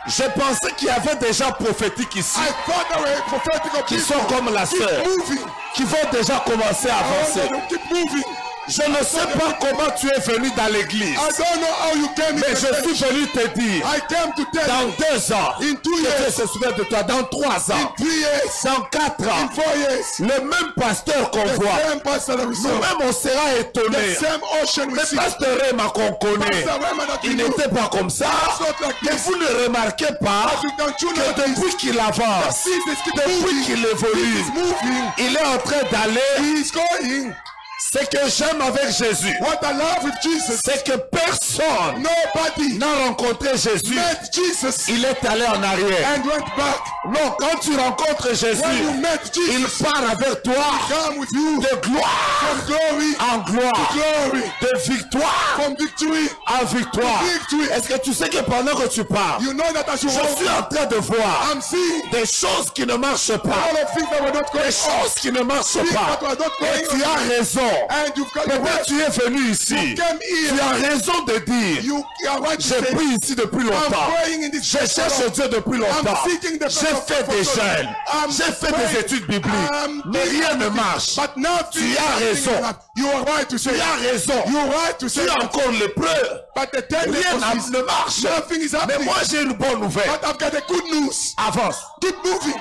je pensais qu'il y avait des gens prophétiques ici, I thought there were prophetic of qui people. sont comme la Keep sœur, moving. qui vont déjà commencer à Oh, avancer. keep moving. Je ne sais pas comment tu es venu dans l'église, I don't know how you came mais in. je suis venu te dire, I came to tell dans you 2 ans, in 2 que Dieu years, se souvient de toi, dans 3 ans, in 3 years, dans 4 in ans, 4 years, le même pasteur qu'on the voit, same pastor that we saw, nous-mêmes on sera the étonnés. same ocean we Mais see. pasteur Rema qu'on connaît, Pastor Rema that we il know. n'était pas comme ça. It's not like Mais this. vous ne remarquez pas Don't you que notice? depuis qu'il avance, Jesus keep depuis moving. qu'il évolue, He's moving. il est en train d'aller. He's going. Ce que j'aime avec Jésus, What I love with Jesus, c'est que personne nobody n'a rencontré Jésus. met Jesus Il est allé en arrière. and went back. Non, quand tu rencontres When you Jésus, met il Jesus, part avec toi come with you de gloire from glory en gloire, to glory, de victoire from victory en victoire. victory. Est-ce que tu sais que pendant que tu parles, You know that as you je walk, suis en train de voir I'm seeing des choses qui ne marchent pas, all of things that were not going des on, choses qui ne marchent things pas. that were not Et going tu on, as raison. and you've got Mais the quand right. tu es venu ici, You came tu here. as raison de dire, You are right to j'ai say, pris ici depuis I'm longtemps. praying in this Je place cherche for Dieu depuis long. longtemps. I'm seeking the J'ai face of fait God des for so long. jeûnes. I'm J'ai fait praying. des études bibliques. Mais rien ne marche. But nothing Tu as is raison. happening. You are right to say. Tu as raison. You are right to Tu say. es encore lépreux. But the thing Rien is, ne marche. nothing is Mais happening. moi j'ai une bonne nouvelle. But I've got the good news. Avance. Keep moving.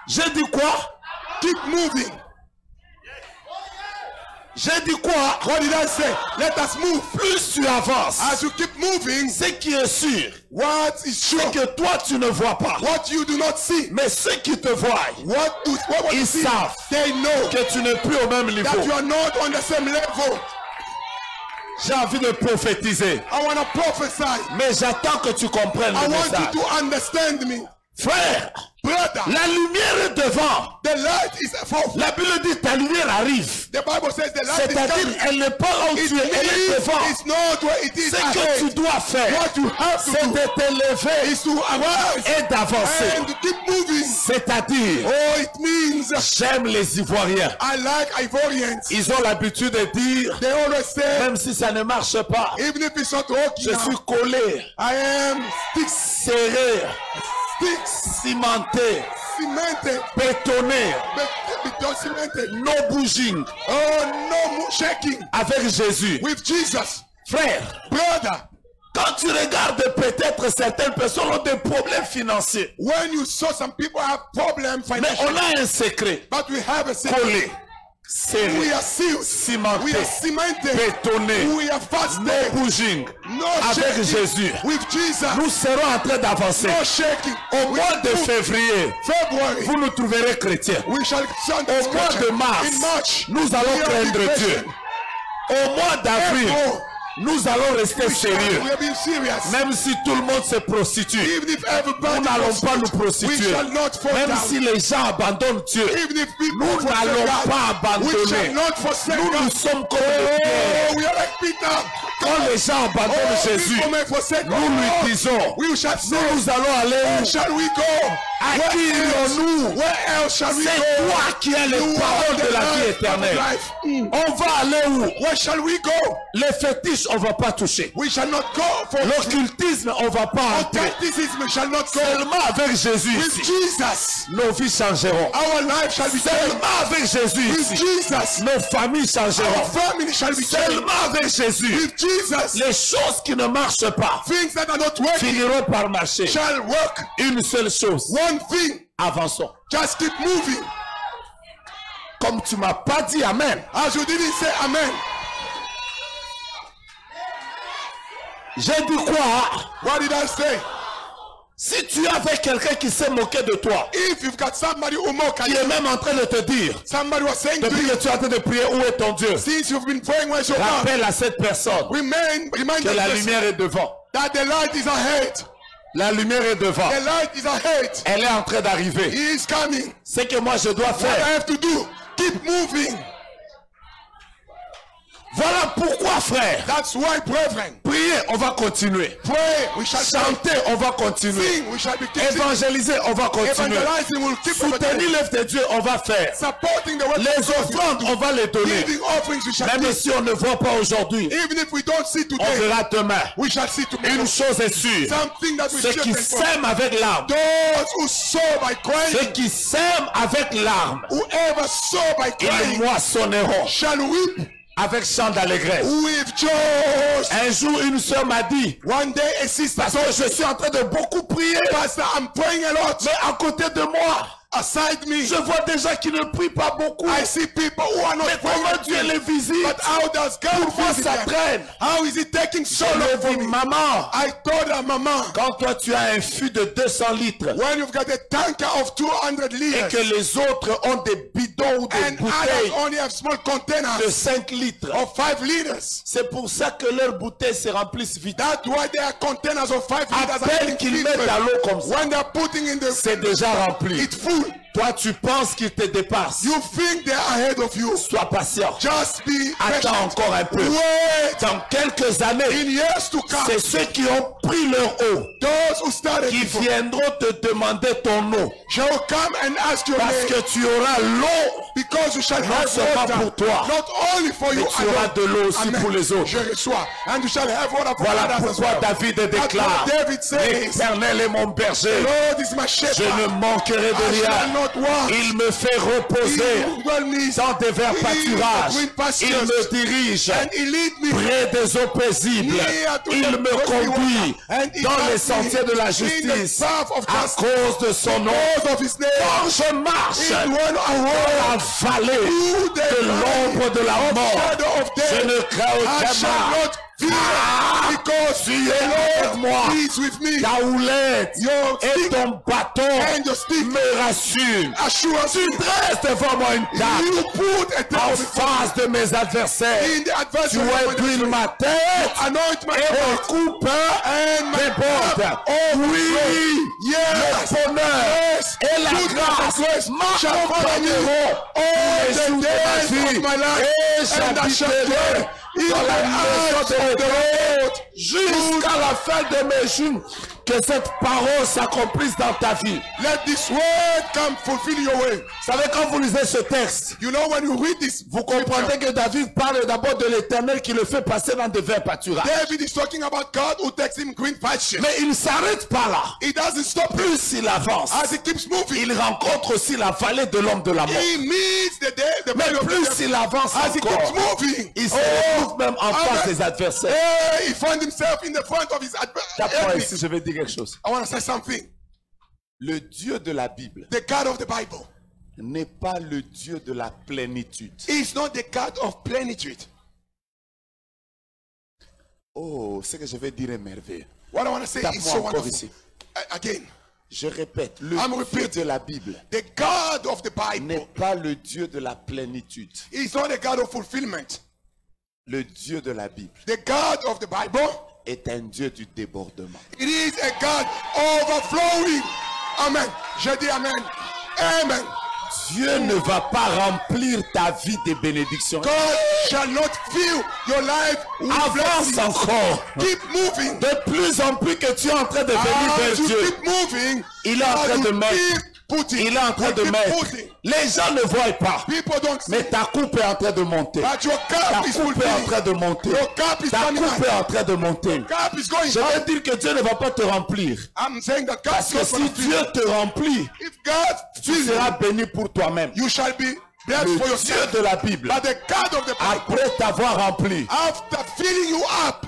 J'ai dit quoi? Keep moving. J'ai dit quoi? What did I say? Let us move. Plus tu avances, As you keep moving, ce qui est sûr, what is sure? c'est que toi tu ne vois pas. What you do not see. Mais ceux qui te voient, What you ils see, savent they know que tu n'es plus au même that niveau. you are not on the same level. J'ai envie de prophétiser, I want to prophesy. mais j'attends que tu comprennes I le want message. you to understand me. Frère, Brother, la lumière est devant. the light is forth. La Bible dit ta lumière arrive. The Bible says the light is C'est-à-dire coming. elle n'est pas là où It tu es, elle est means devant. it's not where it is Ce que tu ahead. dois faire, What you have to c'est do de t'élever is to arise et d'avancer. and to keep moving. C'est-à-dire, Oh, it means j'aime les Ivoiriens. I like Ivorians. Ils ont l'habitude de dire, They always say, même si ça ne marche pas, even if it's not working je now, suis collé, I am serré, cimenté, cemented. bétonné, Cemented. no bouging Oh, no shaking. avec Jésus. With Jesus. Frère, Brother, quand tu regardes peut-être certaines personnes ont des problèmes financiers, when you saw some people have problems mais financially, on a un secret but we have a secret. collé, We serré, are sealed. We cimenté, are cemented. bétonné, We are no fasted. bouging No avec shaking. Jésus. With Jesus. Nous serons en train d'avancer. No shaking. Au mois de février, February. vous nous trouverez chrétiens. We shall sound Au mois de mars, in March. nous allons we are craindre depression. Dieu. Au mois d'avril, April, nous allons rester we sérieux. will be serious. Même si tout le monde se prostitue, Even if everybody nous n'allons pas nous we prostituer. shall not fall Même down. si les gens abandonnent Dieu, Even if people nous forsake n'allons God, pas we shall abandonner. not forsake Nous, God. nous sommes comme les pierres. Oh, we are like Peter. Quand les gens abandonnent Jésus, people may forsake nous God. lui disons, We shall say, nous allons aller where où? shall we go? À Where qui else? irons-nous? Where else shall we C'est go? toi qui as les You paroles are de the la vie life éternelle. of life. On va aller où? Where shall we go? Les fétiches, on va pas toucher. We shall not go for L'occultisme, on va pas entrer. occultism. We shall not go. Seulement avec Jésus With ici, Jesus, nos vies changeront. our life shall be changed. Seulement avec Jésus With ici, Jesus, nos familles our changeront. family shall be changed. Seulement avec Jésus, With Jesus, les choses qui ne marchent pas things that are not working finiront par marcher. shall work. Une seule chose, One thing, avançons. just keep moving. Comme tu m'as pas dit Amen, As you didn't say amen. j'ai dit quoi? What did I say? Si tu avais quelqu'un qui s'est moqué de toi, If you've got somebody who mock at qui est you, même en train de te dire, somebody was saying to depuis que you, tu es en train de prier, où est ton Dieu? since you've been praying, where's your God? Rappelle à cette personne Remind que that la person lumière est devant. that the light is ahead. La lumière est devant. The light is ahead. Elle est en train d'arriver. He is coming. Ce que moi je dois What I faire. have to do, keep moving. Voilà pourquoi, frère. That's why, brethren, Prier, on va continuer. pray, we shall Chanter, on va continuer. sing, we shall be keeping. Évangéliser, on va continuer. Evangelizing will keep Soutenir l'œuvre de Dieu, on va faire. supporting the work Les of God. offrandes, on va les donner. Giving offerings, we shall Même give. si on ne voit pas aujourd'hui, Even if we don't see on today, verra demain. we shall see tomorrow. Une chose est sûre. Something that we Ceux qui should for. sèment avec larmes, Those who sow by ceux crying, qui sèment avec larmes, whoever sow by ils crying moissonneront shall weep avec chant d'allégresse. with joy. Un jour, une sœur m'a dit, One day a sister parce que je suis en train de beaucoup prier, Pastor, I'm praying a lot. mais à côté de moi, Aside me, je vois des gens qui ne prient pas beaucoup. I see people who are not Mais praying. comment Dieu les visite? But how does God Pourquoi visit ça them? traîne? How is it taking so Je long lui for ai dit, me? maman, I told her, Mama, quand toi tu as un fût de 200 litres when you've got a tanker of 200 et liters que les autres ont des bidons ou des and others bouteilles only have small de containers 5 litres, of 5 liters, c'est pour ça que leurs bouteilles se remplissent vite. that's why there are containers of 5 liters. À peine qu'ils mettent à l'eau comme ça, When they're putting in the c'est déjà rempli. it's full. Toi tu penses qu'ils te dépassent. You think they're ahead of you. Sois patient. Just be Attends patient. encore un peu. Wait. Dans quelques années, In years to come, c'est ceux qui ont pris leur eau those who started qui before viendront te demander ton eau. shall come and ask your Parce name, que tu auras l'eau, because you shall non have seulement water, pour toi, not only for mais you tu auras alone. de l'eau aussi Amen. pour les autres. Je reçois. And you shall have water for Voilà others as pourquoi well. David That's déclare, what David says. l'Éternel est mon berger, Lord is my shepherd. je ne manquerai de I shall rien. not want. Il me fait reposer He will me dans des verts pâturages. green pastures. Il me dirige and he lead me près des eaux paisibles. near to Il the me rocky conduit water. And he dans les guides me sentiers de la in justice the path of à justice cause de son nom. because of his name. Quand je marche In one dans hour, la vallée through the de l'ombre de la of mort, shadow of death, je ne crains I aucun shall mal. not fear, because Tu es avec moi. he is with me. Ta houlette Your et stick ton bâton and your stick me rassurent. assures Tu me. dresses devant moi une You table put a en table before face de mes adversaires. me in the Tu adversary of my inclines destiny. ma tête Anoint my et ma head coupe and my déborde. cup Oui, Yes. le bonheur Yes. et la Goodness and grâce grace shall follow me m'accompagneront all les the jours de ma days vie. of my life, Et and I shall j'habiterai dwell in dans la the maison house de of the Lord jusqu'à la fin de mes jours. Que cette parole s'accomplisse dans ta vie. Let this word come fulfill your way. Vous savez, quand vous lisez ce texte, You know when you read this, vous comprenez que David parle d'abord de l'Éternel qui le fait passer dans des verts pâturages. David is talking about God who takes him green pastures. Mais il ne s'arrête pas là. He doesn't stop. Plus il avance, As he keeps moving, il rencontre aussi la vallée de l'homme de la mort. he meets the Mais valley of plus death. il avance As he keeps encore, moving, il se retrouve même en face des adversaires. hey, he finds himself in the front of his D'abord enemies. ici, je vais dire quelque chose. I want to say something. Le Dieu de la Bible The God of the Bible n'est pas le Dieu de la plénitude. is not the God of plenitude. Oh, ce que je vais dire est merveilleux. What I want to say is Tape-moi so encore wonderful. ici. Again, Je répète, le I'm Dieu repeating. de la Bible the God of the n'est Bible pas le Dieu de la plénitude. is not the God of fulfillment. Le Dieu de la Bible The God of the Bible, est un Dieu du débordement. it is a God overflowing. Amen. Je dis amen. Amen. Dieu ne va pas remplir ta vie de bénédictions. God shall not fill your life with Avance blessings. encore. Keep moving. De plus en plus que tu es en train de venir As vers you Dieu, keep moving, il est en as train you de mettre. keep putting, Il est en train you de keep mettre. putting. Les gens ne voient pas. People don't see. Mais ta coupe est en train de monter. But your Ta cup is coupe est en train fulfilling. de monter. Your cup is Ta coming coupe est out. en train de monter. Cup is going Je up. veux dire que Dieu ne va pas te remplir. I'm saying that Parce God que is si going to Dieu te remplit, If God tu fills seras you, béni pour toi-même. you shall be blessed Le for Dieu yourself. de la Bible, But the God of the Bible, après t'avoir rempli, after filling you up,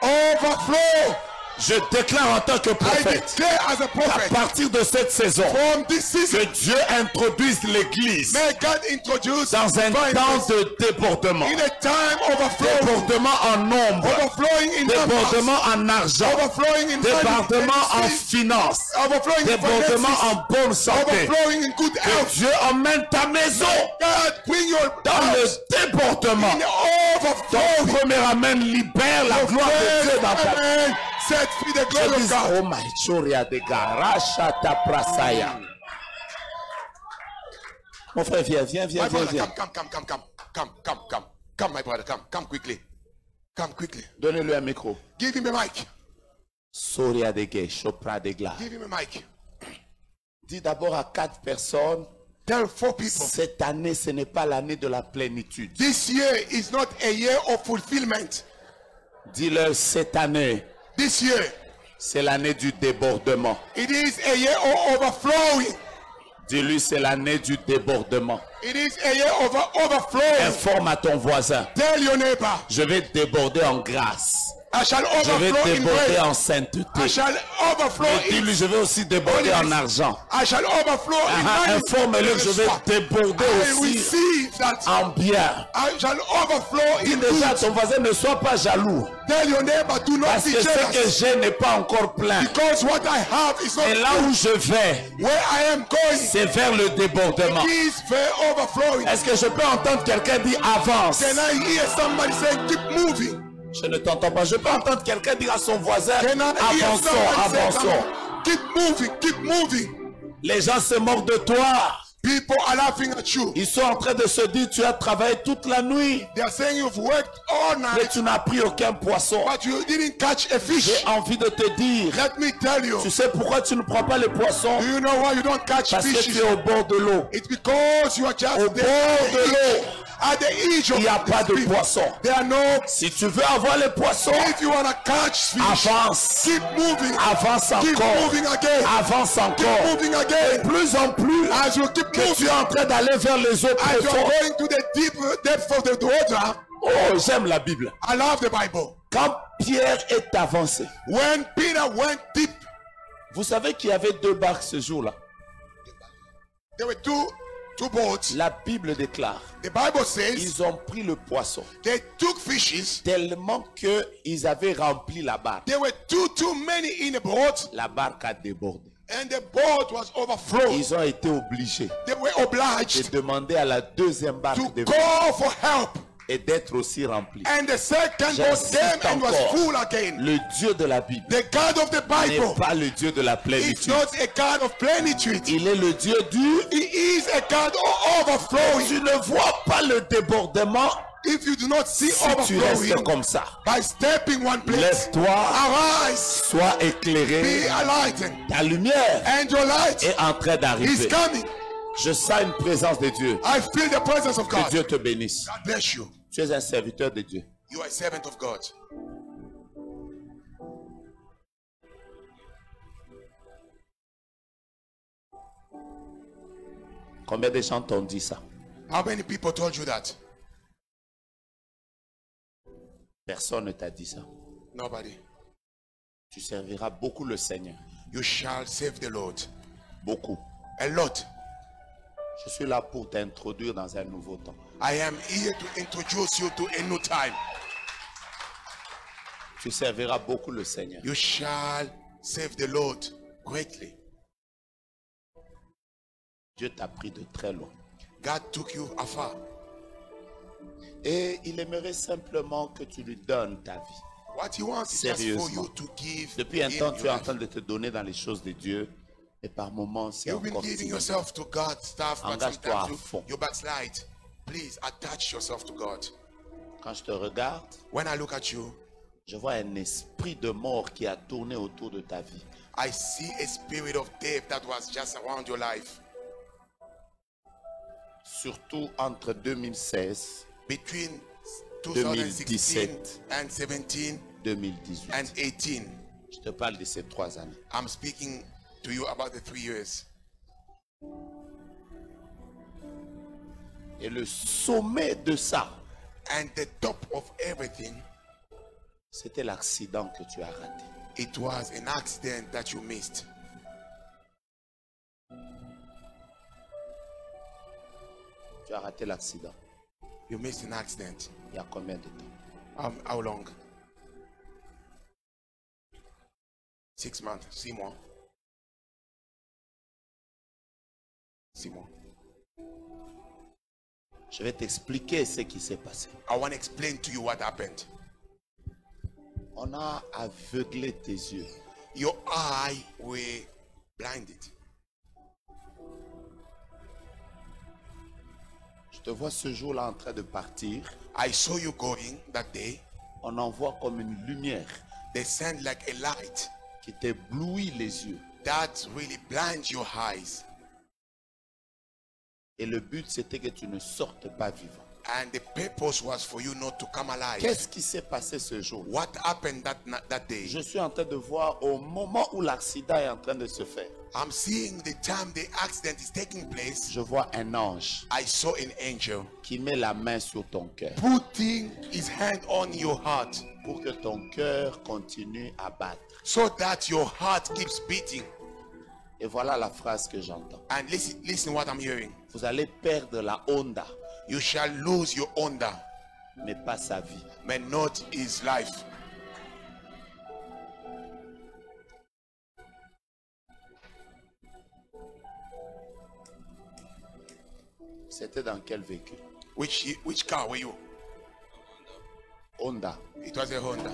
overflow. je déclare en tant que I prophète, declare as a à prophet, partir de cette saison, from this season, que Dieu introduise l'Église may God introduce dans un divine temps grace de débordement. in a time overflowing, Débordement en nombre, overflowing in numbers, débordement en argent, overflowing in débordement en finances, finances, overflowing in débordement finances, en bonne santé. overflowing in good Que health. Dieu emmène ta maison God, bring your dans house le débordement. in Ton overflow. premier amen libère la gloire de Dieu dans ta vie. Amen. Set free the Je glory of dis, God. oh my choria de garasha ta prasaya. Mon frère, viens, My viens. brother, come, my brother, come quickly. Come quickly. Donnez-lui un micro. Give him a mic. Soria de gue, chopra de glas. Give him a mic. Dis d'abord à 4 personnes, Tell 4 people. cette année, ce n'est pas l'année de la plénitude. This year is not a year of fulfillment. Dis-leur, cette année, This year, c'est l'année du débordement. it is a year of overflowing. Dis-lui, c'est l'année du débordement. It is a year of overflowing. Informe à ton voisin, Tell your neighbor, je vais déborder en grâce. I shall Je vais overflow in déborder grace. en I sainteté. shall overflow Et in dis-lui, je vais aussi déborder en argent. I shall overflow in money. Informe-le que je vais déborder I aussi receive that. en bien. I shall overflow Dis in déjà à good. ton voisin, ne sois pas jaloux. Tell your neighbor, do not Parce be que ce que jealous. j'ai n'est pas encore plein. Because what I have is Et not là où je vais, where I am going. c'est vers le débordement. It is very overflowing. Est-ce que je peux entendre quelqu'un dire avance? Can I hear somebody saying, keep moving? Je ne t'entends pas. Je peux entendre quelqu'un dire à son voisin, Can I hear avançons, somebody say, avançons. keep moving, keep moving? Les gens se moquent de toi. People are laughing at you. Ils sont en train de se dire, tu as travaillé toute la nuit, They are saying you've worked all mais night, tu n'as pris aucun poisson. but you didn't catch a fish. J'ai envie de te dire, Let me tell you. tu sais pourquoi tu ne prends pas les poissons? Do you know why you don't catch Parce que fishes? tu es au bord de l'eau. It's because you are just Au there bord de l'eau, at the edge of il n'y a the pas de stream. poisson. There are no. Si tu veux avoir les poissons, If you wanna catch fish, avance. keep moving. Avance Keep encore. moving again. Avance Keep encore. moving again. Plus en plus As you keep que tu moving, es en train d'aller vers les eaux as you are profondes. going to the deep depth of the water. Oh, j'aime la Bible. I love the Bible. Quand Pierre est avancé, When Peter went deep, vous savez qu'il y avait 2 barques ce jour-là. there were two boats. La Bible déclare, The Bible says ils ont pris le poisson they took fishes. tellement qu'ils avaient rempli la barque. There were too many in the boat, La barque a débordé. and the boat was overflowed. Ils ont été obligés They were de obliged demander à la deuxième barque to de call for help. et d'être aussi remplie. And the second boat J'insiste came and was encore. full again. Le Dieu de la Bible The God of the n'est Bible pas le Dieu de la is plénitude. not a God of plenitude. Il est le Dieu du... He is a God of overflowing. Tu ne vois pas le débordement If you do not see Si tu overflowing restes comme ça, by stepping one place, lève-toi, arise, sois éclairé. be enlightened, Ta lumière and your light est en train is d'arriver. coming. Je sens une présence de Dieu. I feel the presence of Que God. Dieu te bénisse. God bless you. Tu es un serviteur de Dieu. You are a servant of God. Combien de gens t'ont dit ça? How many people told you that? Personne ne t'a dit ça. Nobody. Tu serviras beaucoup le Seigneur. You shall save the Lord. Beaucoup. A lot. Je suis là pour t'introduire dans un nouveau temps. I am here to introduce you to a new time. Tu serviras beaucoup le Seigneur. You shall save the Lord greatly. Dieu t'a pris de très loin. God took you afar. Et il aimerait simplement que tu lui donnes ta vie. What he wants is just for Sérieusement. you to give. Depuis un in temps, your tu es en life. train de te donner dans les choses de Dieu. Et par moments, c'est You've been encore giving timide. yourself to God stuff, but Engage-toi à sometimes fond. you backslide. Please attach yourself to God. Quand je te regarde, When I look at you, je vois un esprit de mort qui a tourné autour de ta vie. I see a spirit of death that was just around your life. Surtout entre 2016 Between 2017 2016 and 17 2018. and 18, Je te parle de ces 3 années. I'm speaking to you about the 3 years. Et le sommet de ça, And the top of everything, c'était l'accident que tu as raté. it was an accident that you missed. Tu as raté l'accident. You missed an accident. Il y a combien de temps? How long? 6 months. 6 mois. 6 mois. Je vais t'expliquer ce qui s'est passé. I want to explain to you what happened. On a aveuglé tes yeux. Your eye were blinded. Je te vois ce jour-là en train de partir. I saw you going that day. On en voit comme une lumière They sent like a light qui t'éblouit les yeux. that really blinds your eyes. Et le but, c'était que tu ne sortes pas vivant. And the purpose was for you not to come alive. Qu'est-ce qui s'est passé ce jour? What happened that day? Je suis en train de voir au moment où l'accident est en train de se faire. I'm seeing the time the accident is taking place. Je vois un ange I saw an angel qui met la main sur ton cœur putting his hand on your heart pour que ton cœur continue à battre. so that your heart keeps beating. Et voilà la phrase que j'entends. And listen what I'm hearing. Vous allez perdre la Honda, You shall lose your Honda, mais pas sa vie. but not his life. C'était dans quel véhicule? Which car were you? Honda. It was a Honda.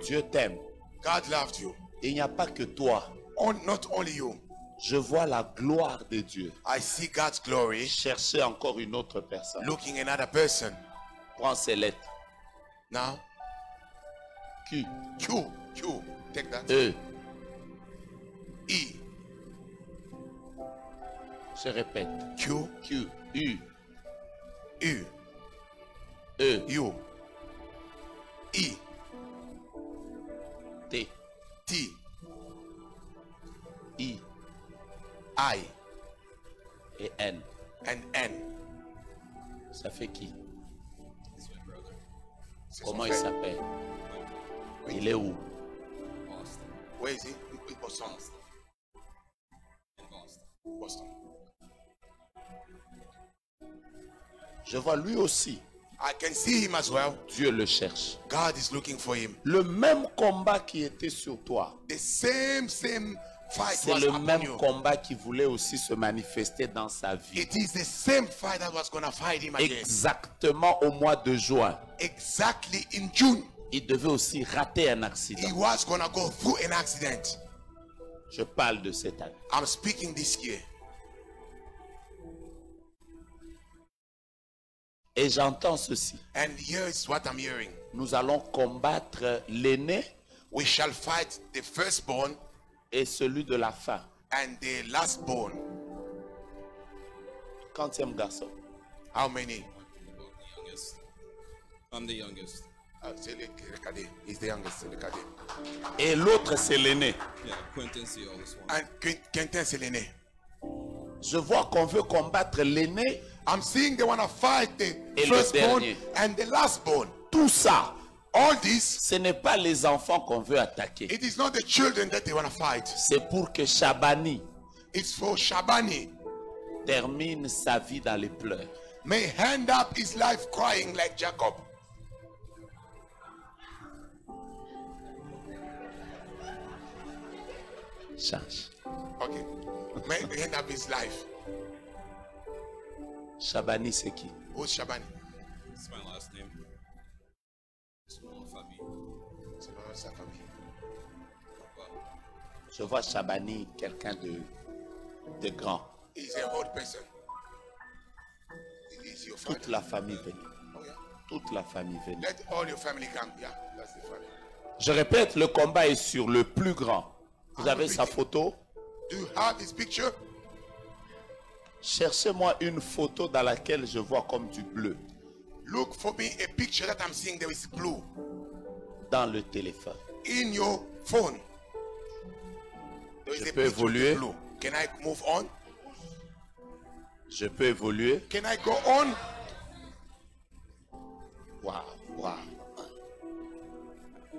Dieu t'aime. God loved you. Il n'y a pas que toi. Not only you. Je vois la gloire de Dieu. I see God's glory Cherchez encore une autre personne. looking another person. Prends ces lettres. Now, Q, Q, take that. E. E, Je répète. Q, Q, U, U, E, U, E, T, T, I I, et N. and N. Ça fait qui? C'est Comment son il frère. s'appelle? Il est où? Where is he? Boston. Boston. Je vois lui aussi. I can see him as well. Dieu le cherche. God is looking for him. Le même combat qui était sur toi, The same fight c'est was le upon même you. combat qui voulait aussi se manifester dans sa vie. It is the same fight that was going to fight him again. Exactement au mois de juin, Exactly in June, il devait aussi rater un he accident. was going to go through an accident. Je parle de cette année. I'm speaking this year. Et j'entends ceci. And here's what I'm hearing. Nous allons combattre l'aîné We shall fight the firstborn et celui de la fin. and the lastborn. Quantième garçon? How many? Youngest. I'm the youngest. C'est le cadet. He's the youngest. C'est le cadet. Et l'autre, c'est l'aîné. Yeah, Quentin's the oldest one. And Quentin, c'est l'aîné. Je vois qu'on veut combattre l'aîné. I'm seeing they want to fight the Et le firstborn dernier. and the lastborn. Tout ça, All this, ce n'est pas les enfants qu'on veut attaquer. it is not the children that they want to fight. C'est pour que Shabani It's for Shabani. termine sa vie dans les pleurs. May hand up his life crying like Jacob. Change. Okay. May hand up his life. Shabani, c'est qui? Who's Shabani? It's my last name. It's mon famille. C'est pas sa famille. Papa. Je vois Shabani, quelqu'un de grand. He's an old person. Is your father? Toute la famille venue. Oh, yeah. Toute la famille venue. Let all your family come. Yeah, that's the family. Je répète, le combat est sur le plus grand. Vous avez sa photo? Do you have this picture? Cherchez-moi une photo dans laquelle je vois comme du bleu Look for me a picture that I'm seeing there is blue dans le téléphone. in your phone. There is Je a peux picture of évoluer. blue. Can I move on? Je peux évoluer. Can I go on? Waouh, waouh.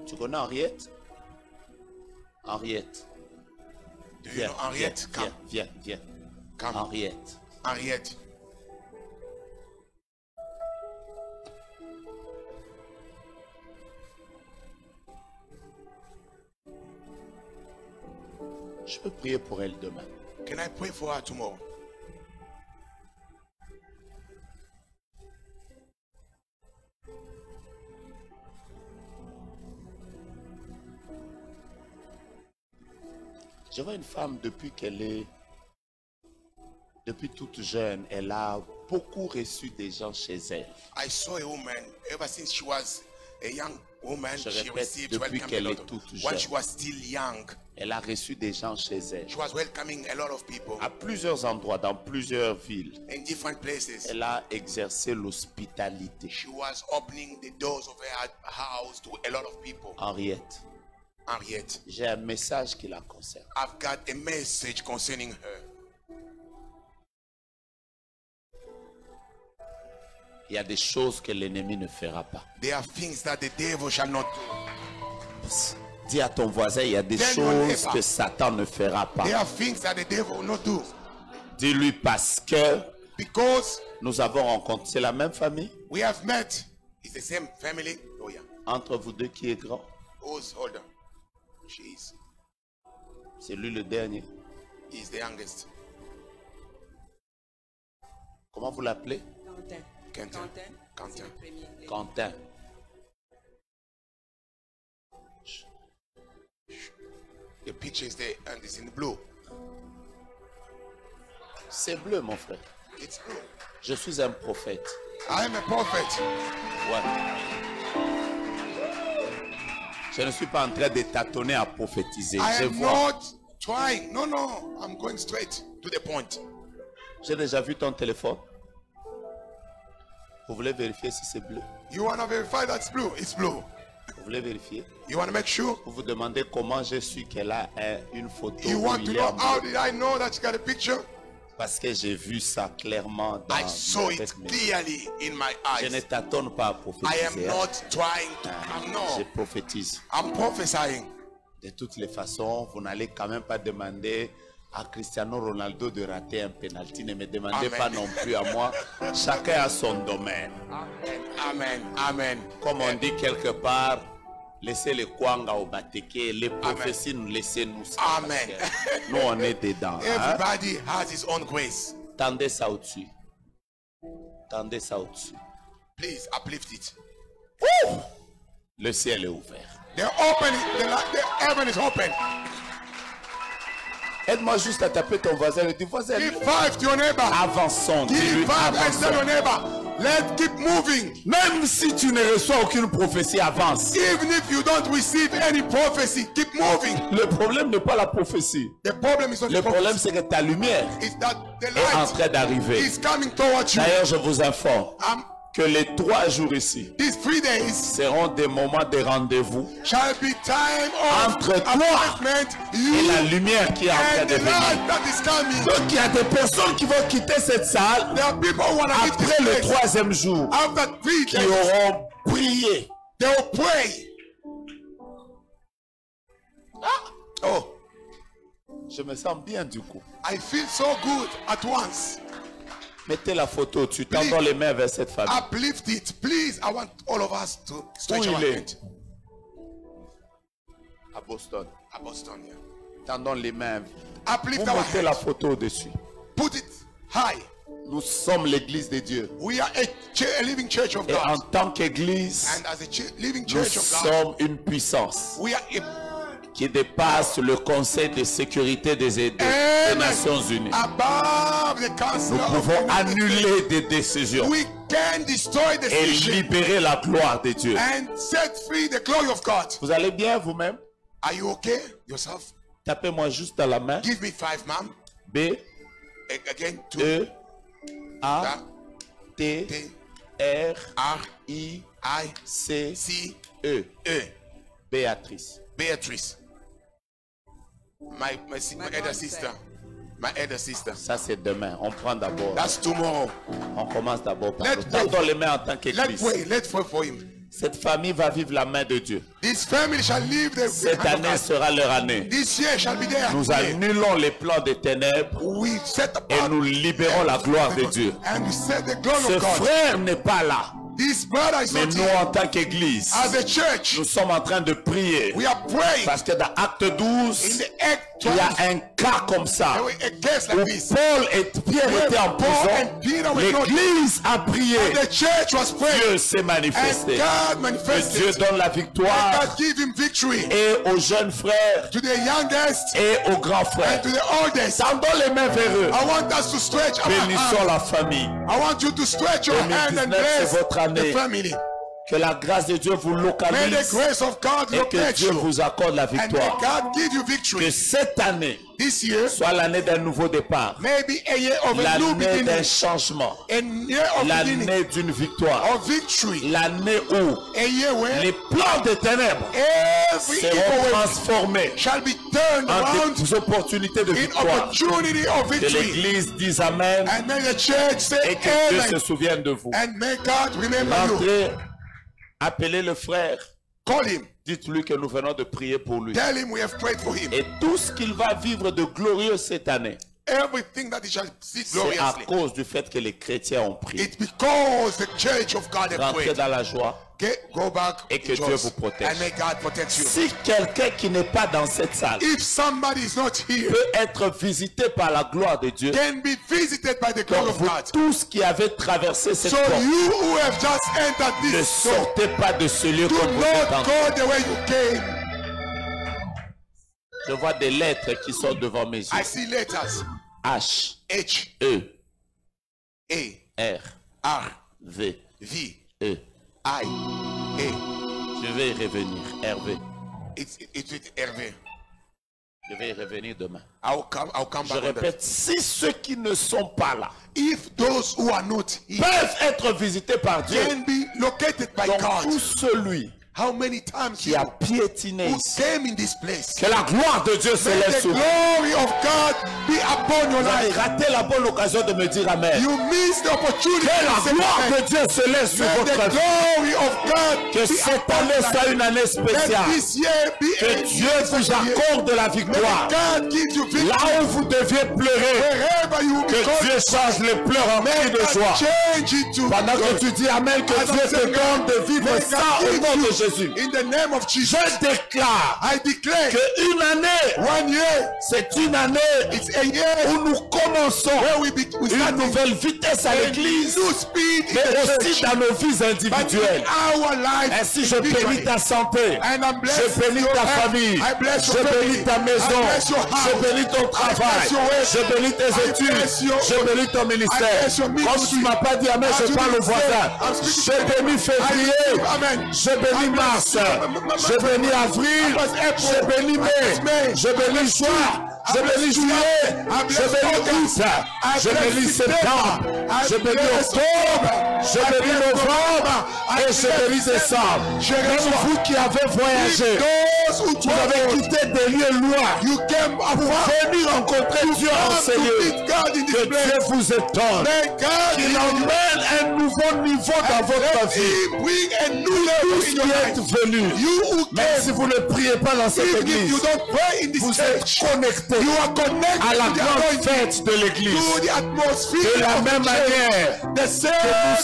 Tu connais Henriette? Henriette. Do you know Henriette? Viens, Come. viens, viens. Come. Henriette. Henriette. Je peux prier pour elle demain. Can I pray for her tomorrow? Je vois une femme depuis toute jeune, elle a beaucoup reçu des gens chez elle. I saw a woman ever since she was a young woman. Je She répète, received depuis welcoming qu'elle a est lot of- toute when jeune. she was still young. Elle a reçu des gens chez elle. She was welcoming a lot of people À plusieurs endroits, dans plusieurs villes, in different places. elle a exercé l'hospitalité. She was opening the doors of her house to a lot of people. Henriette, Henriette, j'ai un message qui la concerne. I've got a message concerning her. Il y a des choses que l'ennemi ne fera pas. There are things that the devil shall not do. Dis à ton voisin, il y a des Tell your choses neighbor. que Satan ne fera There pas. are things that the devil will not do. Dis-lui parce que Because nous avons rencontré, c'est la même famille. we have met. It's the same family. Oh yeah. Entre vous deux, qui est grand? Who's older? She is. C'est lui le dernier. He's the youngest. Comment vous l'appelez? Quentin. Quentin. C'est Quentin. le premier. Quentin. The picture is there and it's in blue. C'est bleu, mon frère. It's blue. Je suis un prophète. I am a prophet. Ouais. Je ne suis pas en train de tâtonner à prophétiser. I Je am vois. not trying. No, no. I'm going straight to the point. J'ai déjà vu ton téléphone. Vous voulez vérifier si c'est bleu? You want to verify that's blue? It's blue. Vous voulez vérifier? You want to make sure? Vous vous demandez comment j'ai su qu'elle a une photo. You où want to il est know en how bleu? did I know that you got a picture? Parce que j'ai vu ça clairement dans I saw avec it mes- clearly in my Je ne eyes. tâtonne pas à I am prophétiser. hein. not trying to. Je No, prophétise. I'm prophesying. De toutes les façons, vous n'allez quand même pas demander à Cristiano Ronaldo de rater un penalty. Ne me demandez Amen. pas non plus à moi. Chacun a son domaine. Amen. Amen. Comme on dit quelque part, laissez les kwanga au bateke, les prophéties, nous laissez-nous ça. parce Amen. que Nous, on est dedans. hein. Everybody has his own grace. Tendez ça au-dessus. Tendez ça au-dessus. Please uplift it. Le ciel est ouvert. The heaven is open. Aide-moi juste à taper ton voisin. Dis voisin, Give five to your neighbor. avançons. Give Dis-lui, five and tell your avançons. neighbor. Let's keep moving. Même si tu ne reçois aucune prophétie, avance. Even if you don't receive any prophecy, keep moving. Le problème n'est pas la prophétie. The problem is not Le the problème, prophecy. c'est que ta lumière It's that the est en light train d'arriver. is coming towards you. D'ailleurs, je vous informe que les 3 jours ici These 3 days seront des moments de rendez-vous shall be time of entre toi appointment, et you la lumière qui est en train and de the venir. light that is coming. Donc il y a des personnes qui vont quitter cette salle There are people who want to leave après le this place. 3e jour After 3 qui days, auront prié. they will pray. Oh, je me sens bien du coup. I feel so good at once. Mettez la photo, tu tends les mains vers cette famille. Uplift it. Please, I want all of us to stretch Où our il est? hand. À Boston. À Boston, yeah. Tendons les mains. Uplift Vous our mettez la hand. photo au-dessus. Put it high. Nous sommes l'église de Dieu. We are a living church of Et en God. tant qu'église, And as a living nous church of God, sommes une puissance we are qui dépasse le Conseil de sécurité des Nations Unies. above the council Nous of pouvons United States. annuler des décisions We can destroy the et decision libérer la gloire de Dieu. and set free the glory of God. Vous allez bien vous-même? Are you okay yourself? Tapez-moi juste dans la main. Give me 5, ma'am. B, Again, 2. E, A, T, T, R, R, I, I, C, C, E. E. Béatrice. Beatrice. My elder sister. My elder sister. Ça, c'est demain. On prend d'abord. That's tomorrow. On commence d'abord par Let's nous. pray. Tendons les mains en tant Let's qu'église. pray. Let's pray for him. Cette famille va vivre la main de Dieu. This family shall live the Cette hand of année God. sera leur année. This year shall be there. Nous annulons les plans des ténèbres We set et apart nous libérons la gloire de Dieu. and we set the glory Ce of God. frère n'est pas là. This brother is Mais not nous, here. en tant qu'église, As a church, nous sommes en train de prier. we are praying. Parce que dans Acte In 12, the act, il y a un cas comme ça. there was a case Où like this. Paul et Pierre étaient en Paul prison. and Peter were not. L'église a prié. The church was praying. Dieu s'est And manifesté. God Que manifested. Dieu donne la victoire God give him victory. et aux jeunes frères To the youngest et aux grands and frères. to the oldest. Tendons les mains vers eux. I want us to stretch our Bénissons hand. la famille. I want you to stretch your hand and 2019, bless c'est votre année. the family. Que la grâce de Dieu vous May the localise grace of God et que locate Dieu you. vous accorde la And may victoire. God give you Que victory. cette année This year soit l'année d'un nouveau départ. may be a year of a new L'année d'un beginning. changement. A year of beginning. L'année d'une victoire. Of victory. L'année où A year where les plans des ténèbres every evil seront way transformés shall be turned en around des opportunités de in victoire. opportunity of Que victory. l'Église dise Amen And may the church et say que Dieu se amen. souvienne de vous. And may God remember you. Entrez, appelez le frère, Call him. dites-lui que nous venons de prier pour lui. Tell him we have prayed for him. Et tout ce qu'il va vivre de glorieux cette année, Everything that he shall see c'est à gloriously. cause du fait que les chrétiens ont prié. It's because the church of God have Rentrez prayed. dans la joie. Go back Et que rejoice, Dieu vous protège. and may God protect you. Si quelqu'un qui n'est pas dans cette salle If somebody is not here, peut être visité par la gloire de Dieu, can be visited by the glory donc of vous God. tous qui avez traversé cette So porte, you who have just entered ne this door, sortez pas de ce lieu do comme vous êtes not entré. go the way you came. Je vois des lettres qui sont devant mes I yeux. see letters H, H, E, A, R, R, V, V, E. I, A. Je vais y revenir. Hervé. It's Hervé. Je vais y revenir demain. I'll come Je back on that. répète, si ceux qui ne sont pas là If those who are not here peuvent être visités par Dieu, can be located by donc God, tout celui how many times qui a you piétiné who ici, came in this place, que la gloire de Dieu se may lève the sur vous. glory of God be upon your Vous avez life. raté la bonne occasion de me dire Amen. You missed the opportunity Que la to say gloire amen. de Dieu se lève sur May votre the vie. glory of God Que be cette upon année your soit life. une année Let spéciale. this year be Que a Dieu year vous special year. accorde la May victoire. God give you victory. Là où vous deviez pleurer, Wherever you que go, Dieu change les pleurs en cris de joie. change it to Pendant que joy. tu dis Amen, que As Dieu I'm te saying, donne de vivre may ça God au give nom de you Jésus. Jésus, In the name of Jesus, je déclare I declare qu'une année, 1 year, c'est une année it's a year où nous commençons where we une start nouvelle vitesse à a l'église, new speed in mais the aussi church. dans nos vies But in individuelles. our life, Ainsi, je individually. bénis ta santé, And I'm blessed je bénis your ta health. famille, I bless je your family. bénis ta maison, I bless your house. je bénis ton travail, bless your way. je bénis tes I études, bless your- je bénis ton ministère. I bless your Comme ministry. tu m'as pas dit amen, As je you parle au didn't say, voisin. I'm speaking Je to bénis février, Amen. je bénis mars, je bénis avril, je bénis mai, je bénis juin, je bénis juillet, je bénis août, je bénis septembre, je bénis octobre, je bénis novembre et je bénis décembre. Même vous qui avez voyagé, Those who vous avez traveled, quitté des lieux loin you came pour afar venir rencontrer Dieu en to ces lieux. meet God in Que this Dieu place. vous étonne, May God qu'il in your emmène un nouveau niveau dans votre Let vie. him bring a new level Tous in qui your life. êtes venus, You who même si came, vous ne priez pas dans cette even if église, you don't pray in this vous êtes church, connectés you are connected à la to the grande anointing, fête de l'église. to the atmosphere De la of même the church. manière The que same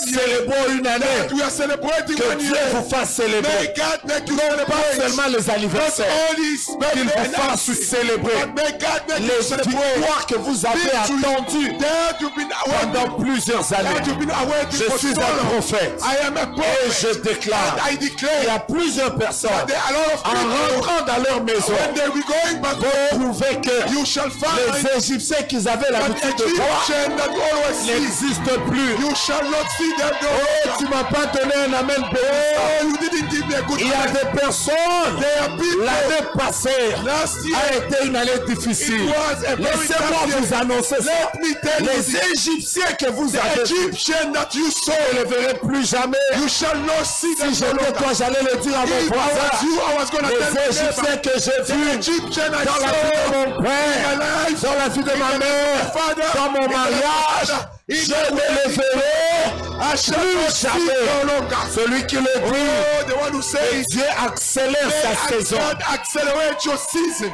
nous year célébrons une année, that we are celebrating que 1 Dieu year. vous fasse May célébrer. God make you Pas celebrate. seulement les Not anniversaires, only his qu'il birthday vous and fasse everything, célébrer but may God make you les celebrate. victoires que vous avez Victory attendues that you've been pendant awaiting, plusieurs that années. you've been awaiting Je for suis so un long. prophète I am a et prophet. je déclare And I qu'il y declare a plusieurs personnes that a lot of en people, rentrant dans leur maison when they will be going back vont home, trouver que you shall find les Égyptiens qu'ils avaient an l'habitude de voir Egyptian that you always see. n'existent plus. You shall not see them no Oh, more. tu m'as pas donné un amen béni. Oh, you didn't give me a good Il y a amen. des personnes, There are people l'année passée last year. a été une année difficile. It was a very Laissez-moi tough year. vous annoncer ça. Let me tell you Les this. Égyptiens que vous The avez vus, Egyptian that you saw, vous ne les verrez plus jamais. you shall not see them Si no j'étais longer. toi, j'allais le dire à mon If I voisin. was you, I was going to tell Les my Égyptiens neighbor, que j'ai the vus Egyptian I dans la vie de saw mon in my père, life, dans la vie de ma mère, father, dans mon in my mariage, father, in je my ne le verrai I shall not plus see jamais. no longer. Celui qui le dit, Oh, the one who says, Dieu accélère sa may saison. God accelerate your season.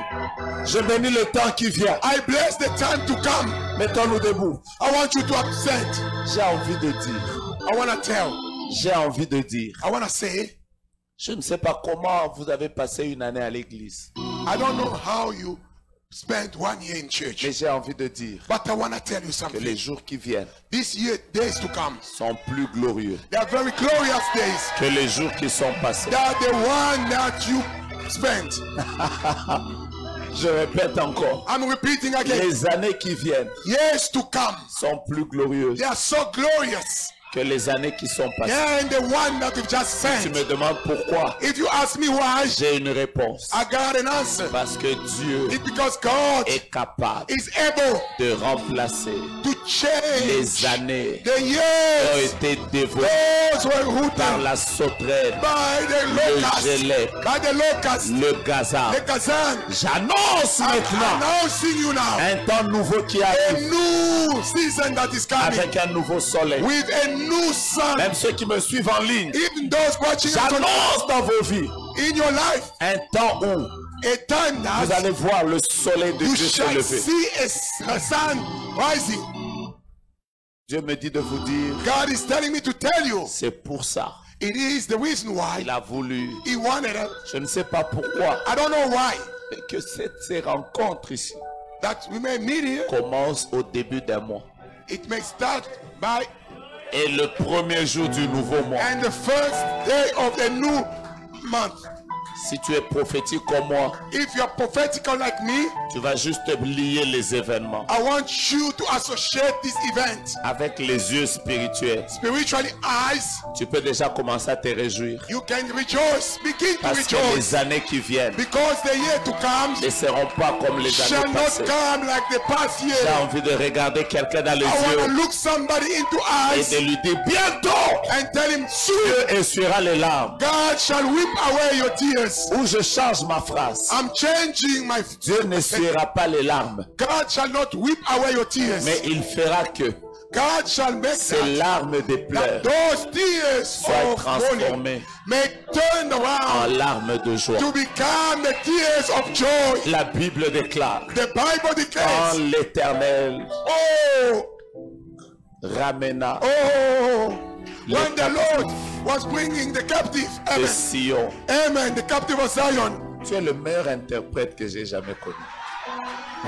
Je bénis le temps qui vient. I bless the time to come. Mettons-nous debout. I want you to absent. J'ai envie de dire, I want to tell. j'ai envie de dire, I want to say, je ne sais pas comment vous avez passé une année à l'église, I don't know how you spent 1 year in church, mais j'ai envie de dire but I want to tell you que something. les jours qui viennent This year, days to come, sont plus glorieux they are very glorious days. que les jours qui sont passés. They are the one that you spent. Je répète encore, I'm repeating again. les années qui viennent Years to come, sont plus glorieuses they are so glorious que les années qui sont passées. than the one that you've just Tu spent. me demandes pourquoi? If you ask me why, J'ai une réponse. I got an answer. Parce que Dieu It's because God est capable is able de remplacer to change les années the qui ont years. été dévorées Those were par rooted la sauterelle, by the le locusts, gelé, by the locusts, le gazard. the Kazan. J'annonce I'm maintenant announcing you now un temps nouveau qui a arrive new season that is coming avec un nouveau soleil. with a new sun. Même ceux qui me suivent en ligne, Even those watching us j'annonce dans vos vies in your life, un temps où a time vous that allez voir le soleil de you Dieu se shall lever. see a sun rising. Dieu me dit de vous dire, God is telling me to tell you, c'est pour ça. it is the reason why Il a voulu, He wanted it. je ne sais pas pourquoi, I don't know why mais que ces rencontres ici that we may meet here. commencent au début d'un mois. It may start by Et le premier jour du nouveau mois, and the first day of the new month. si tu es prophétique comme moi, If you're prophetical like me, tu vas juste lier les événements I want you to associate this event avec les yeux spirituels. spiritually eyes. Tu peux déjà commencer à te réjouir. You can rejoice, begin to Parce que rejoice, les années qui viennent because the year to come ne seront pas comme les shall années not passées. come like the past J'ai year. envie de regarder quelqu'un dans les I want to yeux look somebody into et eyes de lui dire bientôt, and tell him, soon Dieu essuiera les larmes. God shall weep away your tears. Ou je change ma phrase. I'm changing my. Dieu n'essuiera pas les larmes, God shall not weep away your tears. mais il fera que God shall make ces that larmes de pleurs those tears soient of mourning transformées may turn en around larmes de joie. to become the tears of joy. La Bible déclare, The Bible quand declares, l'Éternel oh, ramena oh, When the Lord was bringing the captive, de amen, Sion. amen, the captive of Zion, Tu es le meilleur interprète que j'ai jamais connu.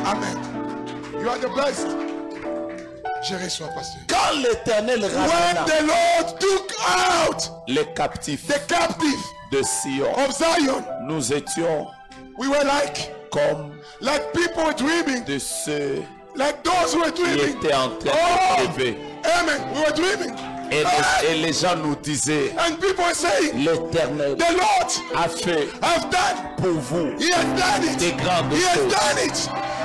amen. You are the best. Je reçois, pasteur. Quand l'Éternel When ramena the Lord took out les captifs the captive de Sion, of Zion, nous étions we were like people dreaming, de ceux like those who were qui dreaming. étaient en train Oh, de rêver. amen. We were dreaming. Et les gens nous disaient, And people were saying, l'Éternel the Lord a fait has done. pour vous He has done it. des grandes He has choses. done it.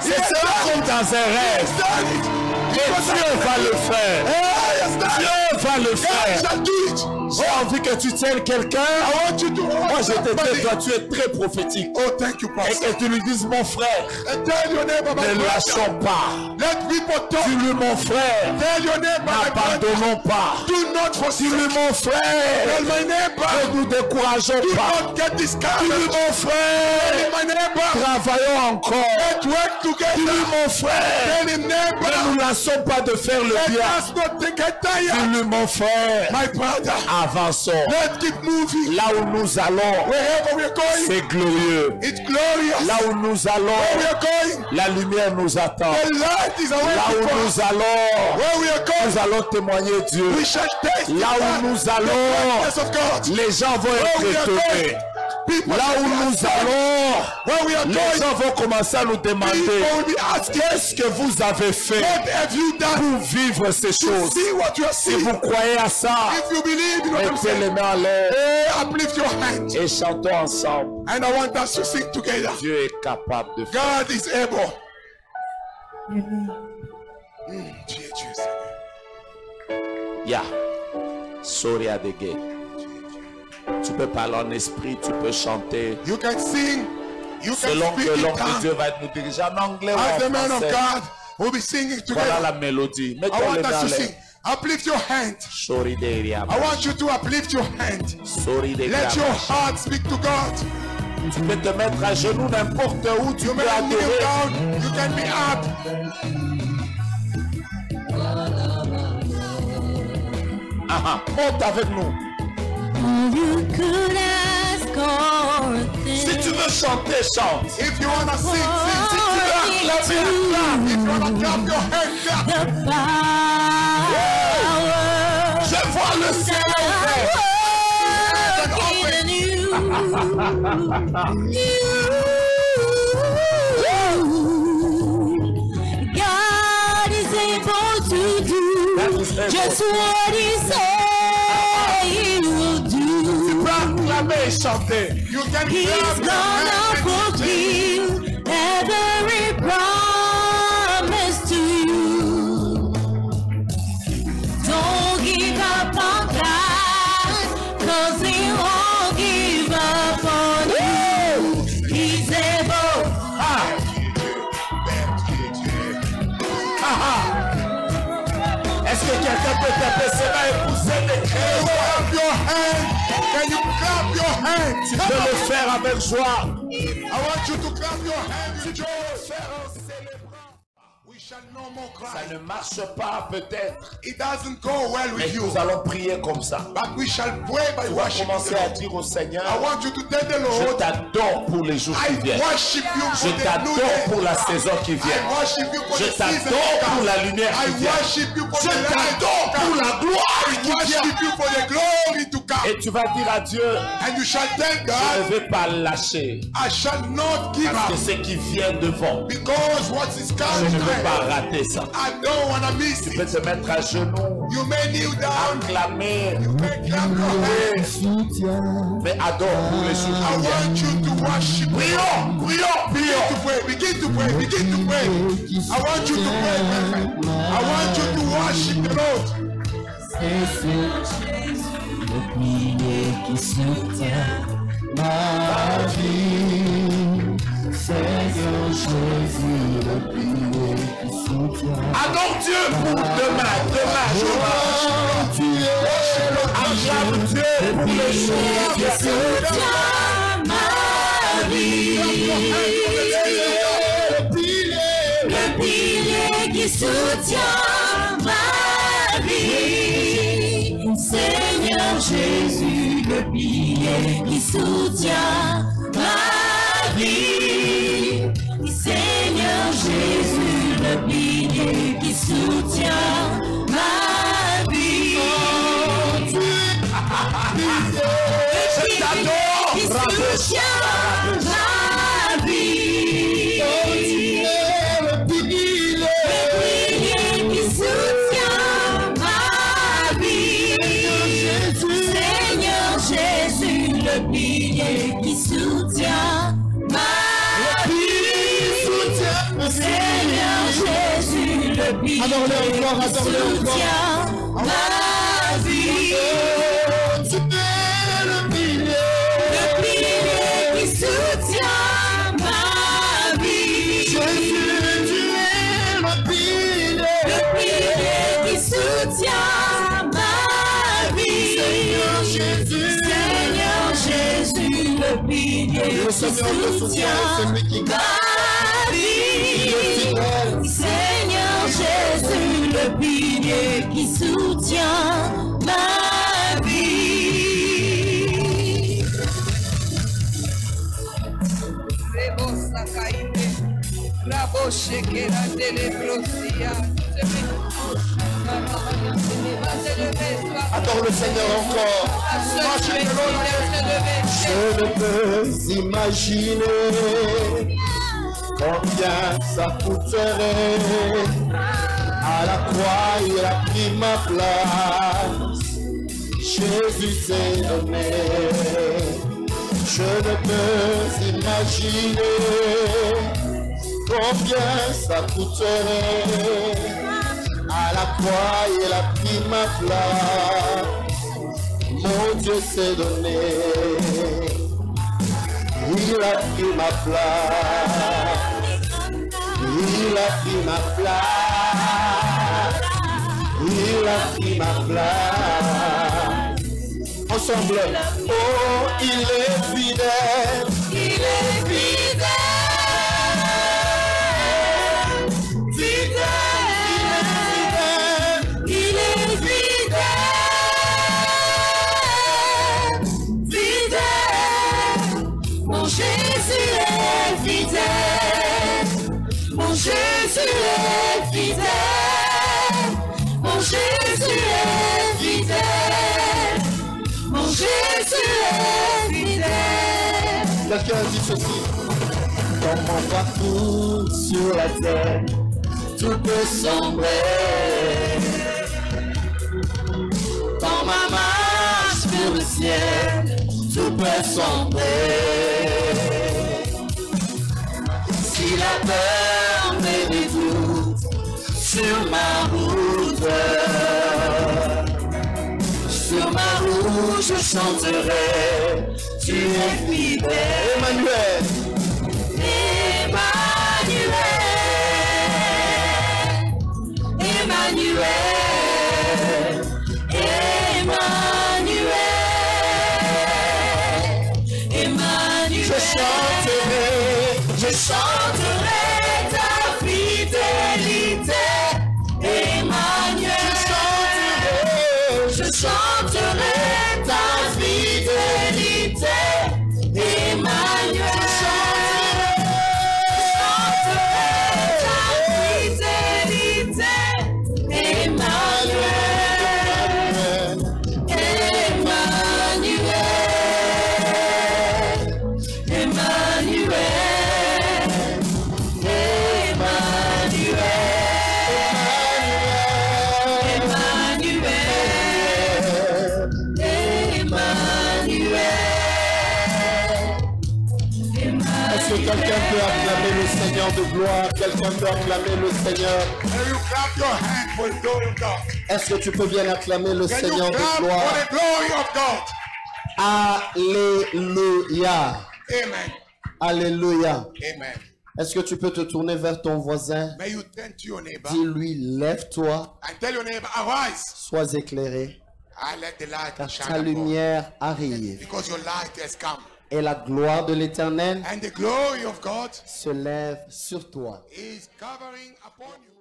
He C'est has cela done comme it. dans un He rêve. has done it. Et Dieu va le faire. He has done it. Dieu va le God faire. shall do it. J'ai envie que tu tiennes quelqu'un. I want you to Moi, je te somebody. dis, toi, tu es très prophétique. Oh, thank you, Et pastor. que tu lui dises, mon frère, And tell your neighbor, my ne brother. lâchons pas. Let people talk. Dis-lui, mon frère, Tell your neighbor, my brother. n'abandonnons pas. Do not forsake. Dis-lui, mon Tell frère, my neighbor. ne nous décourageons Do pas. not get Dis-lui, discouraged. mon frère, Tell my neighbor. travaillons encore. Let's work together. Dis-lui, mon frère, Tell him, neighbor. ne nous lassons pas de faire le Let bien. us not think I tire. Dis-lui, mon frère, My brother. avançons. Let's keep moving. Là où nous allons, Wherever we're going, c'est glorieux. it's glorious. Là où nous Where allons, we're going, la lumière nous attend. the light is Là awaiting où for us. nous allons, Where we are going, nous allons témoigner Dieu. we shall taste Là où nous the allons, goodness of God. les gens vont Where we être are going, étonnés. people Là où nous allons, where we are les going, gens vont commencer à nous demander, people will be asking, qu'est-ce que vous avez fait what have you done pour vivre ces to choses? see what you are Si seeing? vous croyez à ça, If you believe in what I'm mettez les saying, mains en l'air uplift your hands. et chantons ensemble. And I want us to sing together. Dieu est capable de faire. God is able. Dieu, Seigneur. Ya, Soria de Gay. Tu peux parler en esprit, tu peux chanter. You can sing. You can Selon speak que in l'homme de tongues. Dieu va nous diriger en anglais ou As the en man of français. God will be singing Voilà together. la mélodie. I Mettons les want mains us en to l'air. sing. Uplift your hand. Sori de Ria. I want you to uplift your hand. Sori de Let your Ria. heart speak to God. Tu peux te mettre à genoux n'importe où tu You peux may kneel adorer. down. You can be up. Monte avec nous. You could ask or Si think. tu veux chanter, chante. If you want to sing, sing. Si tu veux acclamer, acclame. If you want to clap your hands, clap. The power Je vois le ciel ouvert. working in you. God is able to do just what He said He will do. Tu peux acclamer et chanter. You can He's clap your gonna hands. fulfill every promise to you. Don't give up on God, 'cause He won't give up on you. He's able. Est-ce que quelqu'un peut taper ses mains et pousser les cris? Clap your hands. Can you clap your hands? Tu peux le faire avec joie. I want you to clap your hands with joy. We shall no more Ça cry. ne marche pas peut-être, It doesn't go well mais with you, nous allons prier comme ça. but we shall pray by Tu vas worship. commencer à dire au Seigneur, I want you to tell the je Lord, t'adore pour les jours I qui viennent. worship you Je for the new t'adore day. pour la saison qui vient. I worship you for Je the season t'adore to pour come. la lumière I qui vient. worship you for Je the light t'adore to pour come. la gloire I qui vient. worship you for the glory to come. Et tu vas dire à Dieu, And you shall tell je God, ne vais pas lâcher. I shall not give Parce que up ce qui vient devant, because what is je coming ne veux pas ahead, rater ça. I don't want to miss Tu peux it. te mettre à genoux, You may kneel down, acclamer, you may clap your hands. mais adore pour les jours I qui viennent. want you to worship. Prions, prions, prions. To pray, begin to pray, begin to pray. I want you to pray, my friend. I want you to worship the Lord. Adore Dieu pour demain, acclame Dieu pour les jours qui viennent. Le pilier qui soutient ma vie. Seigneur Jésus, le pilier qui soutient ma vie. Seigneur Jésus, le pilier qui soutient ma vie. Qui soutient ma vie. Le pilier qui soutient ma vie. Seigneur Jésus, le pilier qui soutient ma vie. Seigneur Jésus, le pilier qui soutient ma vie. Le pilier qui soutient ma vie. Jésus, tu es le pilier. Le pilier qui soutient ma vie. Seigneur Jésus, le pilier qui soutient ma vie. Seigneur Jésus, le pilier qui soutient ma vie. Adore le Seigneur encore. Je ne peux imaginer combien ça coûterait. À la croix, il a pris ma place. Jésus s'est donné. Je ne peux imaginer combien ça coûterait. À la croix, il a pris ma place. Mon Dieu s'est donné. Il a pris ma place. Il a pris ma place. Il a pris ma place. Ensemble. Oh, il est fidèle. Il est fidèle. Fidèle. Il est fidèle. Fidèle. Mon Jésus est fidèle. Mon Jésus est fidèle. Mon Jésus est fidèle. Mon Jésus est fidèle. Quelqu'un dit ceci. Dans mon parcours sur la terre, tout peut sombrer. Dans ma marche vers le ciel, tout peut sombrer. Si la peur me dégoûte sur ma route, je chanterai, tu es fidèle. Emmanuel. Emmanuel. Emmanuel. Emmanuel. Emmanuel. Je chanterai ta fidélité. Emmanuel. Je chanterai ta fidélité, Emmanuel. Je chanterai ta fidélité, Emmanuel. Emmanuel. Emmanuel. Est-ce que quelqu'un peut acclamer le Seigneur de gloire? Quelqu'un peut acclamer le Seigneur? Est-ce que tu peux bien acclamer le Seigneur de gloire? Alléluia. Amen. Alléluia. Amen. Est-ce que tu peux te tourner vers ton voisin? May you turn to your neighbor Dis-lui, lève-toi, and tell your neighbor, arise. sois éclairé, I let the light car shine ta upon you. lumière arrive. Because your light has come. Et la gloire de l'Éternel And the glory of God se lève sur toi. is covering upon you.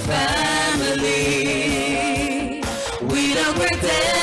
family. We don't pretend.